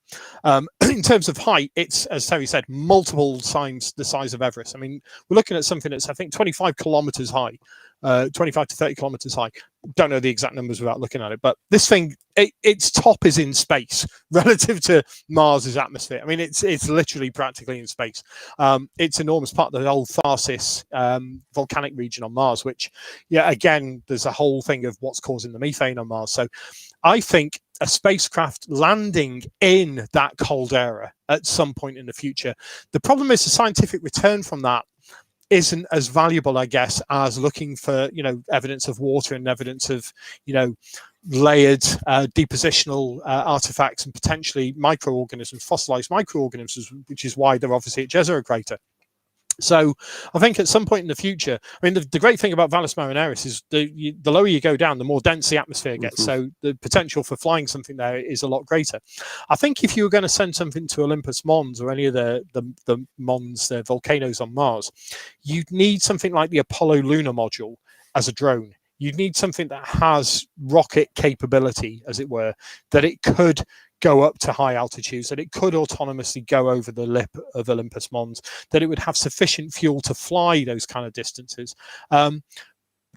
In terms of height, it's, as Terry said, multiple times the size of Everest. I mean, we're looking at something that's, I think, 25 kilometers high, 25 to 30 kilometers high. Don't know the exact numbers without looking at it, but this thing, its top is in space relative to Mars's atmosphere. I mean, it's literally practically in space. It's enormous, part of the old Tharsis volcanic region on Mars, which, again, there's a whole thing of what's causing the methane on Mars. So I think a spacecraft landing in that caldera at some point in the future, the problem is the scientific return from that isn't as valuable, I guess, as looking for, evidence of water and evidence of, layered depositional artifacts and potentially microorganisms, fossilized microorganisms, which is why they're obviously at Jezero crater. So I think at some point in the future, I mean, the great thing about Valles Marineris is the lower you go down, the more dense the atmosphere gets. So the potential for flying something there is a lot greater. I think if you were going to send something to Olympus Mons or any of the Mons, the volcanoes on Mars, you'd need something like the Apollo lunar module as a drone. You'd need something that has rocket capability, as it were, that it could go up to high altitudes, that it could autonomously go over the lip of Olympus Mons, that it would have sufficient fuel to fly those kind of distances.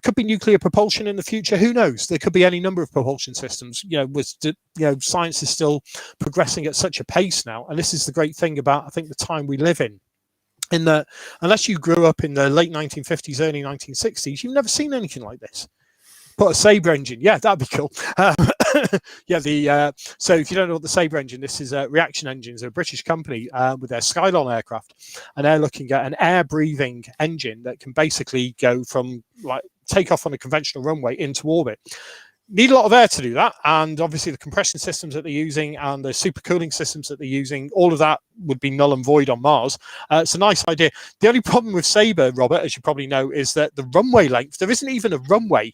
Could be nuclear propulsion in the future. Who knows? There could be any number of propulsion systems. Science is still progressing at such a pace now, and this is the great thing about, I think, the time we live in that unless you grew up in the late 1950s, early 1960s, you've never seen anything like this. Put a Sabre engine, yeah, that'd be cool. So if you don't know what the Sabre engine, this is Reaction Engines, a British company with their Skylon aircraft, and they're looking at an air-breathing engine that can basically go from take off on a conventional runway into orbit. Need a lot of air to do that, and obviously the compression systems that they're using and the supercooling systems that they're using, all of that would be null and void on Mars. It's a nice idea. The only problem with Sabre, Robert, as you probably know, is that the runway length, there isn't even a runway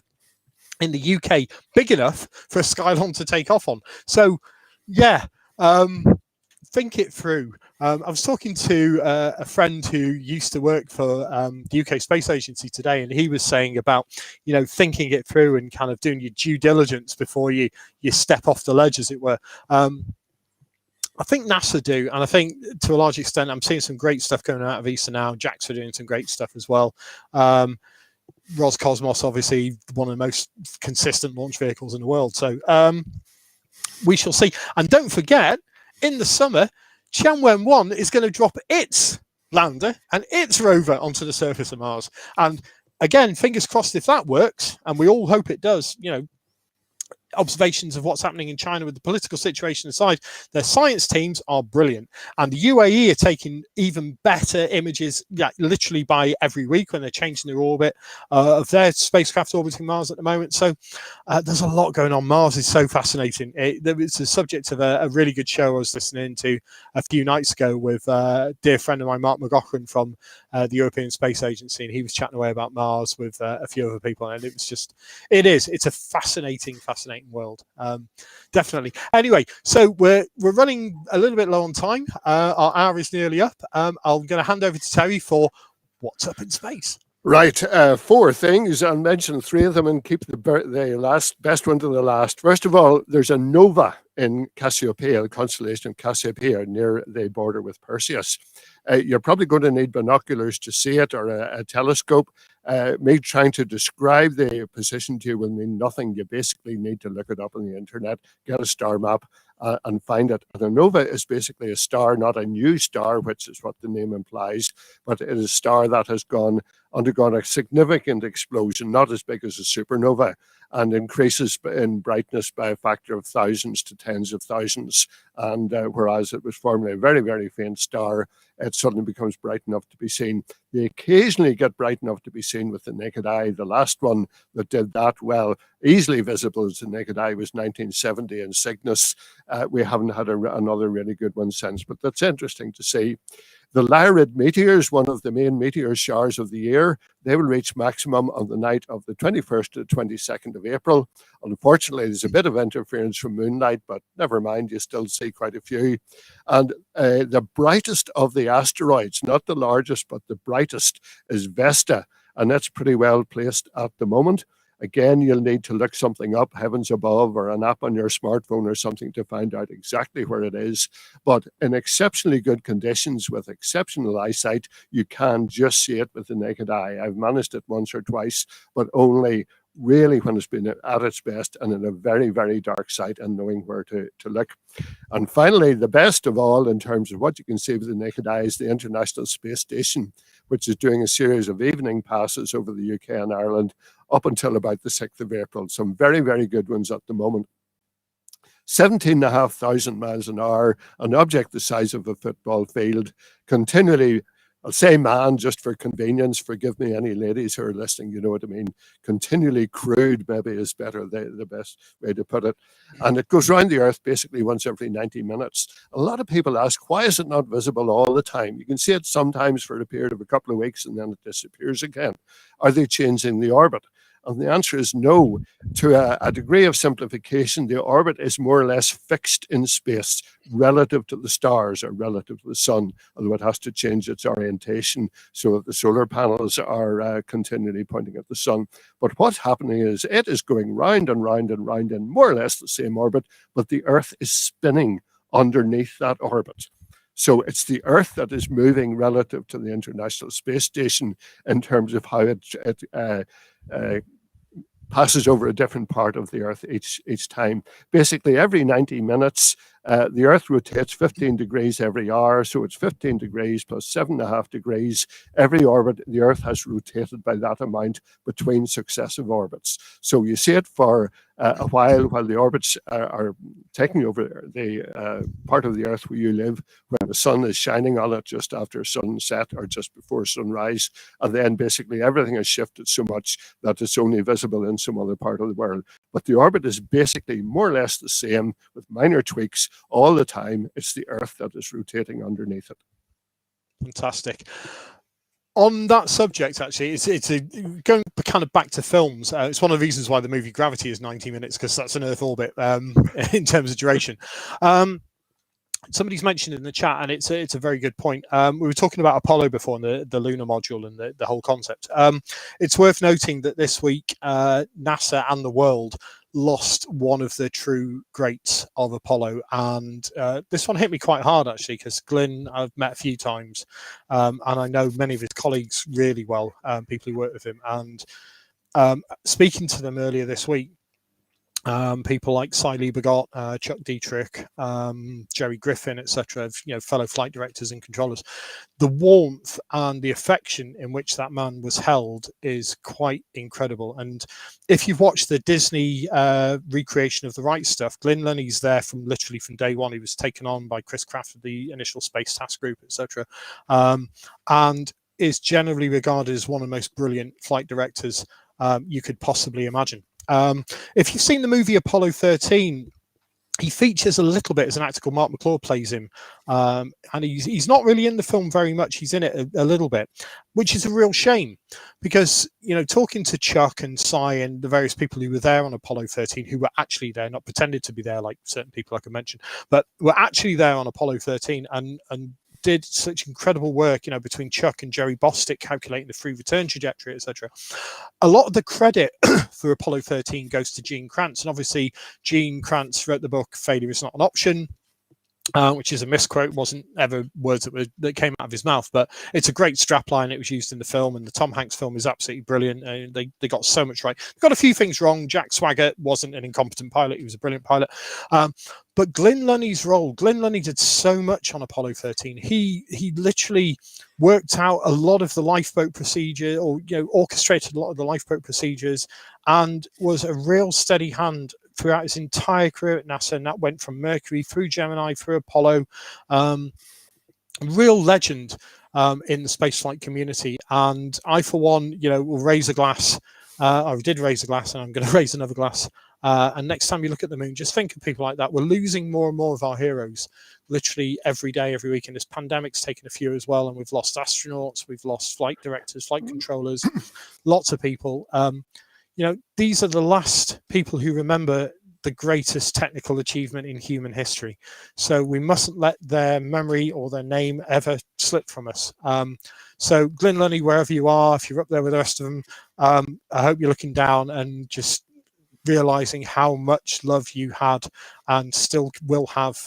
in the UK big enough for a Skylon to take off on. So, yeah, think it through. I was talking to a friend who used to work for the UK Space Agency today, and he was saying about, thinking it through and kind of doing your due diligence before you step off the ledge, as it were. I think NASA do, and I think to a large extent, I'm seeing some great stuff coming out of ESA now. JAXA are doing some great stuff as well. Roscosmos, obviously, one of the most consistent launch vehicles in the world. So we shall see. And don't forget, in the summer, Tianwen-1 is going to drop its lander and its rover onto the surface of Mars. And again, fingers crossed if that works, and we all hope it does. Observations of what's happening in China with the political situation aside, their science teams are brilliant, and the UAE are taking even better images literally by every week when they're changing their orbit of their spacecraft orbiting Mars at the moment. So there's a lot going on. Mars is so fascinating. It's the subject of a really good show I was listening to a few nights ago with a dear friend of mine, Mark McGoughan from the European Space Agency, and he was chatting away about Mars with a few other people, and it's a fascinating world, definitely. Anyway, so we're running a little bit low on time. Our hour is nearly up. I'm going to hand over to Terry for what's up in space. Right, 4 things. I'll mention 3 of them and keep the best one to the last. First of all, there's a nova in Cassiopeia, the constellation of Cassiopeia, near the border with Perseus. You're probably going to need binoculars to see it, or a telescope. Me trying to describe the position to you will mean nothing. You basically need to look it up on the internet, get a star map, and find it. And a nova is basically a star, not a new star, which is what the name implies, but it is a star that has undergone a significant explosion, not as big as a supernova, and increases in brightness by a factor of thousands to tens of thousands. And whereas it was formerly a very, very faint star, it suddenly becomes bright enough to be seen. They occasionally get bright enough to be seen with the naked eye. The last one that did that well, easily visible as the naked eye, was 1970 in Cygnus. We haven't had another really good one since, but that's interesting to see. The Lyrid Meteors, one of the main meteor showers of the year, they will reach maximum on the night of the 21st to the 22nd of April. Unfortunately, there's a bit of interference from moonlight, but never mind, you still see quite a few. And the brightest of the asteroids, not the largest, but the brightest, is Vesta, and that's pretty well placed at the moment. Again, you'll need to look something up, Heavens Above, or an app on your smartphone or something to find out exactly where it is. But in exceptionally good conditions with exceptional eyesight, you can just see it with the naked eye. I've managed it once or twice, but only really when it's been at its best and in a very, very dark site and knowing where to look. And finally, the best of all in terms of what you can see with the naked eye is the International Space Station, which is doing a series of evening passes over the UK and Ireland up until about the 6th of April. Some very, very good ones at the moment. 17,500 miles an hour, an object the size of a football field, continually, I'll say man just for convenience, forgive me any ladies who are listening, you know what I mean, continually crude maybe is better, the best way to put it. And it goes around the Earth basically once every 90 minutes. A lot of people ask, why is it not visible all the time? You can see it sometimes for a period of a couple of weeks and then it disappears again. Are they changing the orbit? And the answer is no. To a degree of simplification, the orbit is more or less fixed in space relative to the stars or relative to the sun, although it has to change its orientation so that the solar panels are continually pointing at the sun. But what's happening is it is going round and round and round in more or less the same orbit, but the Earth is spinning underneath that orbit. So it's the Earth that is moving relative to the International Space Station in terms of how it passes over a different part of the Earth each time. Basically, every 90 minutes, the Earth rotates 15 degrees every hour, so it's 15 degrees plus 7.5 degrees. Every orbit, the Earth has rotated by that amount between successive orbits. So you see it for a while the orbits are taking over the part of the Earth where you live, when the sun is shining on it just after sunset or just before sunrise, and then basically everything has shifted so much that it's only visible in some other part of the world. But the orbit is basically more or less the same with minor tweaks all the time. It's the Earth that is rotating underneath it. Fantastic. On that subject, actually, it's going kind of back to films. It's one of the reasons why the movie Gravity is 90 minutes, because that's an Earth orbit in terms of duration. Somebody's mentioned in the chat, and it's a very good point. We were talking about Apollo before, and the lunar module and the whole concept. It's worth noting that this week NASA and the world lost one of the true greats of Apollo, and this one hit me quite hard, actually, because Glyn I've met a few times, and I know many of his colleagues really well, people who work with him, and speaking to them earlier this week, people like Cy Liebergott, Chuck Dietrich, Jerry Griffin, etc., fellow flight directors and controllers. The warmth and the affection in which that man was held is quite incredible. And if you've watched the Disney recreation of The Right Stuff, Glyn Lunny's there literally from day one. He was taken on by Chris Kraft of the initial Space Task Group, etc., and is generally regarded as one of the most brilliant flight directors you could possibly imagine. If you've seen the movie Apollo 13, he features a little bit as an actor called Mark McClure plays him, and he's not really in the film very much. He's in it a little bit, which is a real shame, because talking to Chuck and Cy and the various people who were there on Apollo 13, who were actually there, not pretended to be there like certain people I could mention, but were actually there on Apollo 13 and did such incredible work, between Chuck and Jerry Bostick calculating the free return trajectory, etc. A lot of the credit for Apollo 13 goes to Gene Kranz, and obviously Gene Kranz wrote the book Failure is Not an Option, which is a misquote, wasn't ever words that came out of his mouth, but it's a great strapline. It was used in the film, and the Tom Hanks film is absolutely brilliant. They got so much right. They got a few things wrong. Jack Swigert wasn't an incompetent pilot. He was a brilliant pilot. But Glyn Lunny's role, Glyn Lunny did so much on Apollo 13. He literally worked out a lot of the lifeboat procedure, or orchestrated a lot of the lifeboat procedures, and was a real steady hand throughout his entire career at NASA, and that went from Mercury through Gemini through Apollo. Real legend in the spaceflight community, and I, for one, will raise a glass. I did raise a glass, and I'm going to raise another glass. And next time you look at the moon, just think of people like that. We're losing more and more of our heroes, literally every day, every week. And this pandemic's taken a few as well, and we've lost astronauts, we've lost flight directors, flight controllers, lots of people. These are the last people who remember the greatest technical achievement in human history. So we mustn't let their memory or their name ever slip from us. So Glyn Lunny, wherever you are, if you're up there with the rest of them, I hope you're looking down and just realizing how much love you had and still will have,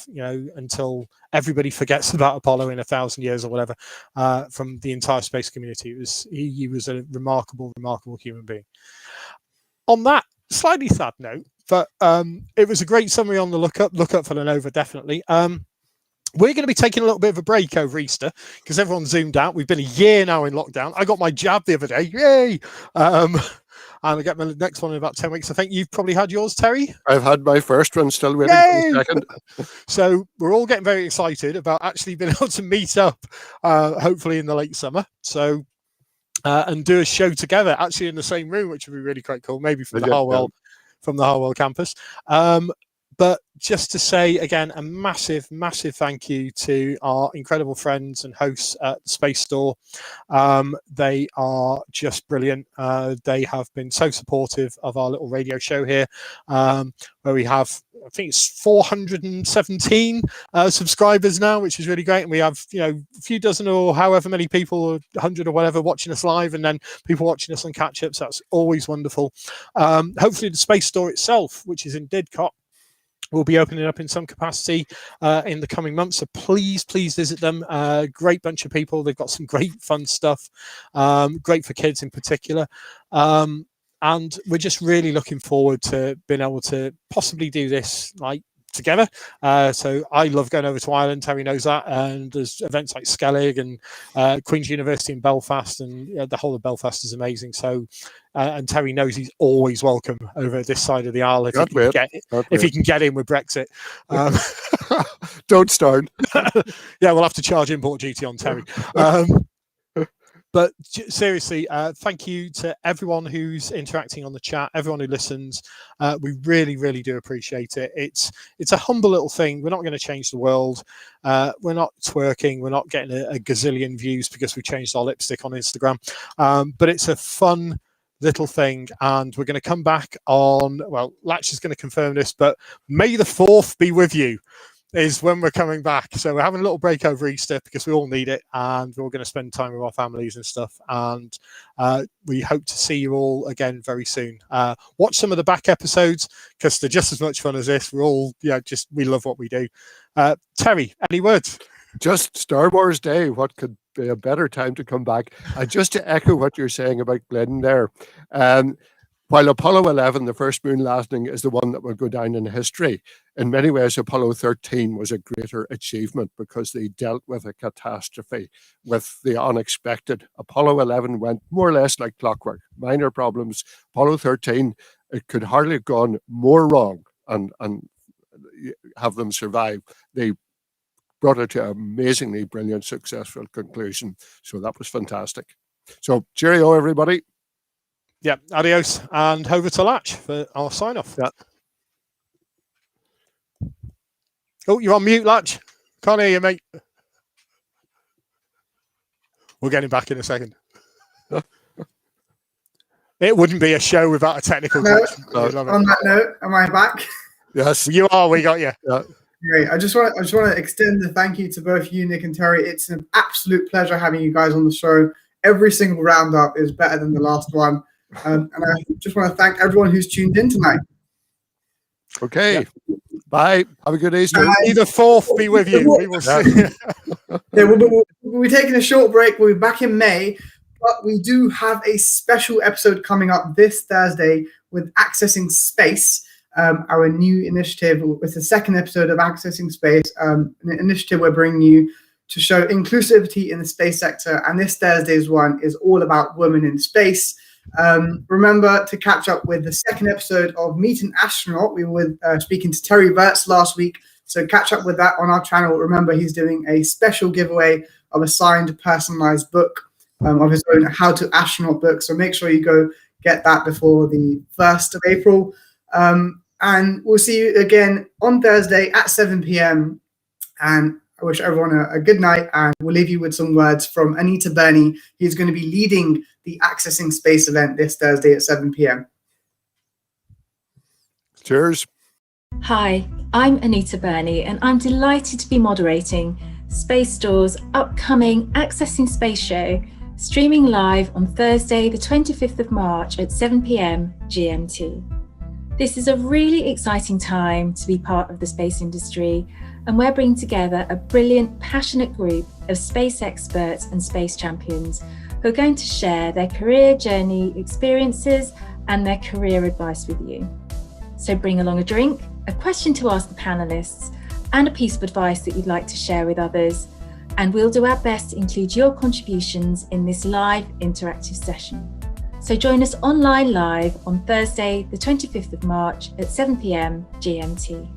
until everybody forgets about Apollo in 1,000 years or whatever, from the entire space community. He was a remarkable human being. On that slightly sad note, but it was a great summary on the look up for Lenovo, definitely. We're going to be taking a little bit of a break over Easter because everyone's zoomed out. We've been a year now in lockdown. I got my jab the other day. Yay! And I get my next one in about 10 weeks. I think you've probably had yours, Terry? I've had my first one, still waiting for the second. So we're all getting very excited about actually being able to meet up, hopefully in the late summer. So, and do a show together, actually in the same room, which would be really quite cool, maybe from the Harwell campus. But just to say again, a massive thank you to our incredible friends and hosts at the Space Store. They are just brilliant. They have been so supportive of our little radio show here, where we have, I think it's 417 subscribers now, which is really great. And we have, a few dozen or however many people, or 100 or whatever, watching us live, and then people watching us on Catchup. So that's always wonderful. Hopefully the Space Store itself, which is in Didcot, will be opening up in some capacity in the coming months. So please visit them. Great bunch of people. They've got some great fun stuff. Great for kids in particular. And we're just really looking forward to being able to possibly do this like together. So I love going over to Ireland. Terry knows that. And there's events like Skellig and Queen's University in Belfast, and the whole of Belfast is amazing. So, and Terry knows he's always welcome over this side of the aisle if he can get in with Brexit. Don't start. Yeah, we'll have to charge import duty on Terry. But seriously, thank you to everyone who's interacting on the chat, everyone who listens. We really, really do appreciate it. It's a humble little thing. We're not going to change the world. We're not twerking. We're not getting a gazillion views because we changed our lipstick on Instagram. But it's a fun little thing. And we're going to come back on, well, Latch is going to confirm this, but May the 4th be with you is when we're coming back. So we're having a little break over Easter because we all need it, and we're all going to spend time with our families and stuff. And we hope to see you all again very soon. Watch some of the back episodes because they're just as much fun as this. We're all, we love what we do. Terry, any words? Just Star Wars Day. What could be a better time to come back? Just to echo what you're saying about Glenn there. While Apollo 11, the first moon landing, is the one that will go down in history, in many ways, Apollo 13 was a greater achievement because they dealt with a catastrophe, with the unexpected. Apollo 11 went more or less like clockwork, minor problems. Apollo 13, it could hardly have gone more wrong and have them survive. They brought it to an amazingly brilliant, successful conclusion. So that was fantastic. So cheerio, everybody. Yeah, adios, and over to Latch for our sign-off. Yeah. Oh, you're on mute, Latch. Can't hear you, mate. We'll get him back in a second. It wouldn't be a show without a technical glitch. On that note, am I back? Yes, you are. We got you. Yeah. Great. I just want to extend the thank you to both you, Nick and Terry. It's an absolute pleasure having you guys on the show. Every single roundup is better than the last one. And I just want to thank everyone who's tuned in tonight. Okay. Yeah. Bye. Have a good Easter. May the 4th be with you. We will see. We'll be taking a short break. We'll be back in May. But we do have a special episode coming up this Thursday with Accessing Space, our new initiative. It's the second episode of Accessing Space, an initiative we're bringing you to show inclusivity in the space sector. And this Thursday's one is all about women in space. Remember to catch up with the second episode of Meet an Astronaut. We were speaking to Terry Virts last week, so catch up with that on our channel. Remember, he's doing a special giveaway of a signed, personalized book of his own How to Astronaut book. So make sure you go get that before the 1st of April. And we'll see you again on Thursday at 7 p.m. And I wish everyone a good night, and we'll leave you with some words from Anita Burney, who's going to be leading the Accessing Space event this Thursday at 7 p.m. Cheers. Hi, I'm Anita Burney, and I'm delighted to be moderating Space Store's upcoming Accessing Space show, streaming live on Thursday, the 25th of March at 7 p.m. GMT. This is a really exciting time to be part of the space industry, and we're bringing together a brilliant, passionate group of space experts and space champions who are going to share their career journey experiences and their career advice with you. So bring along a drink, a question to ask the panelists, and a piece of advice that you'd like to share with others, and we'll do our best to include your contributions in this live interactive session. So join us online live on Thursday, the 25th of March at 7 p.m. GMT.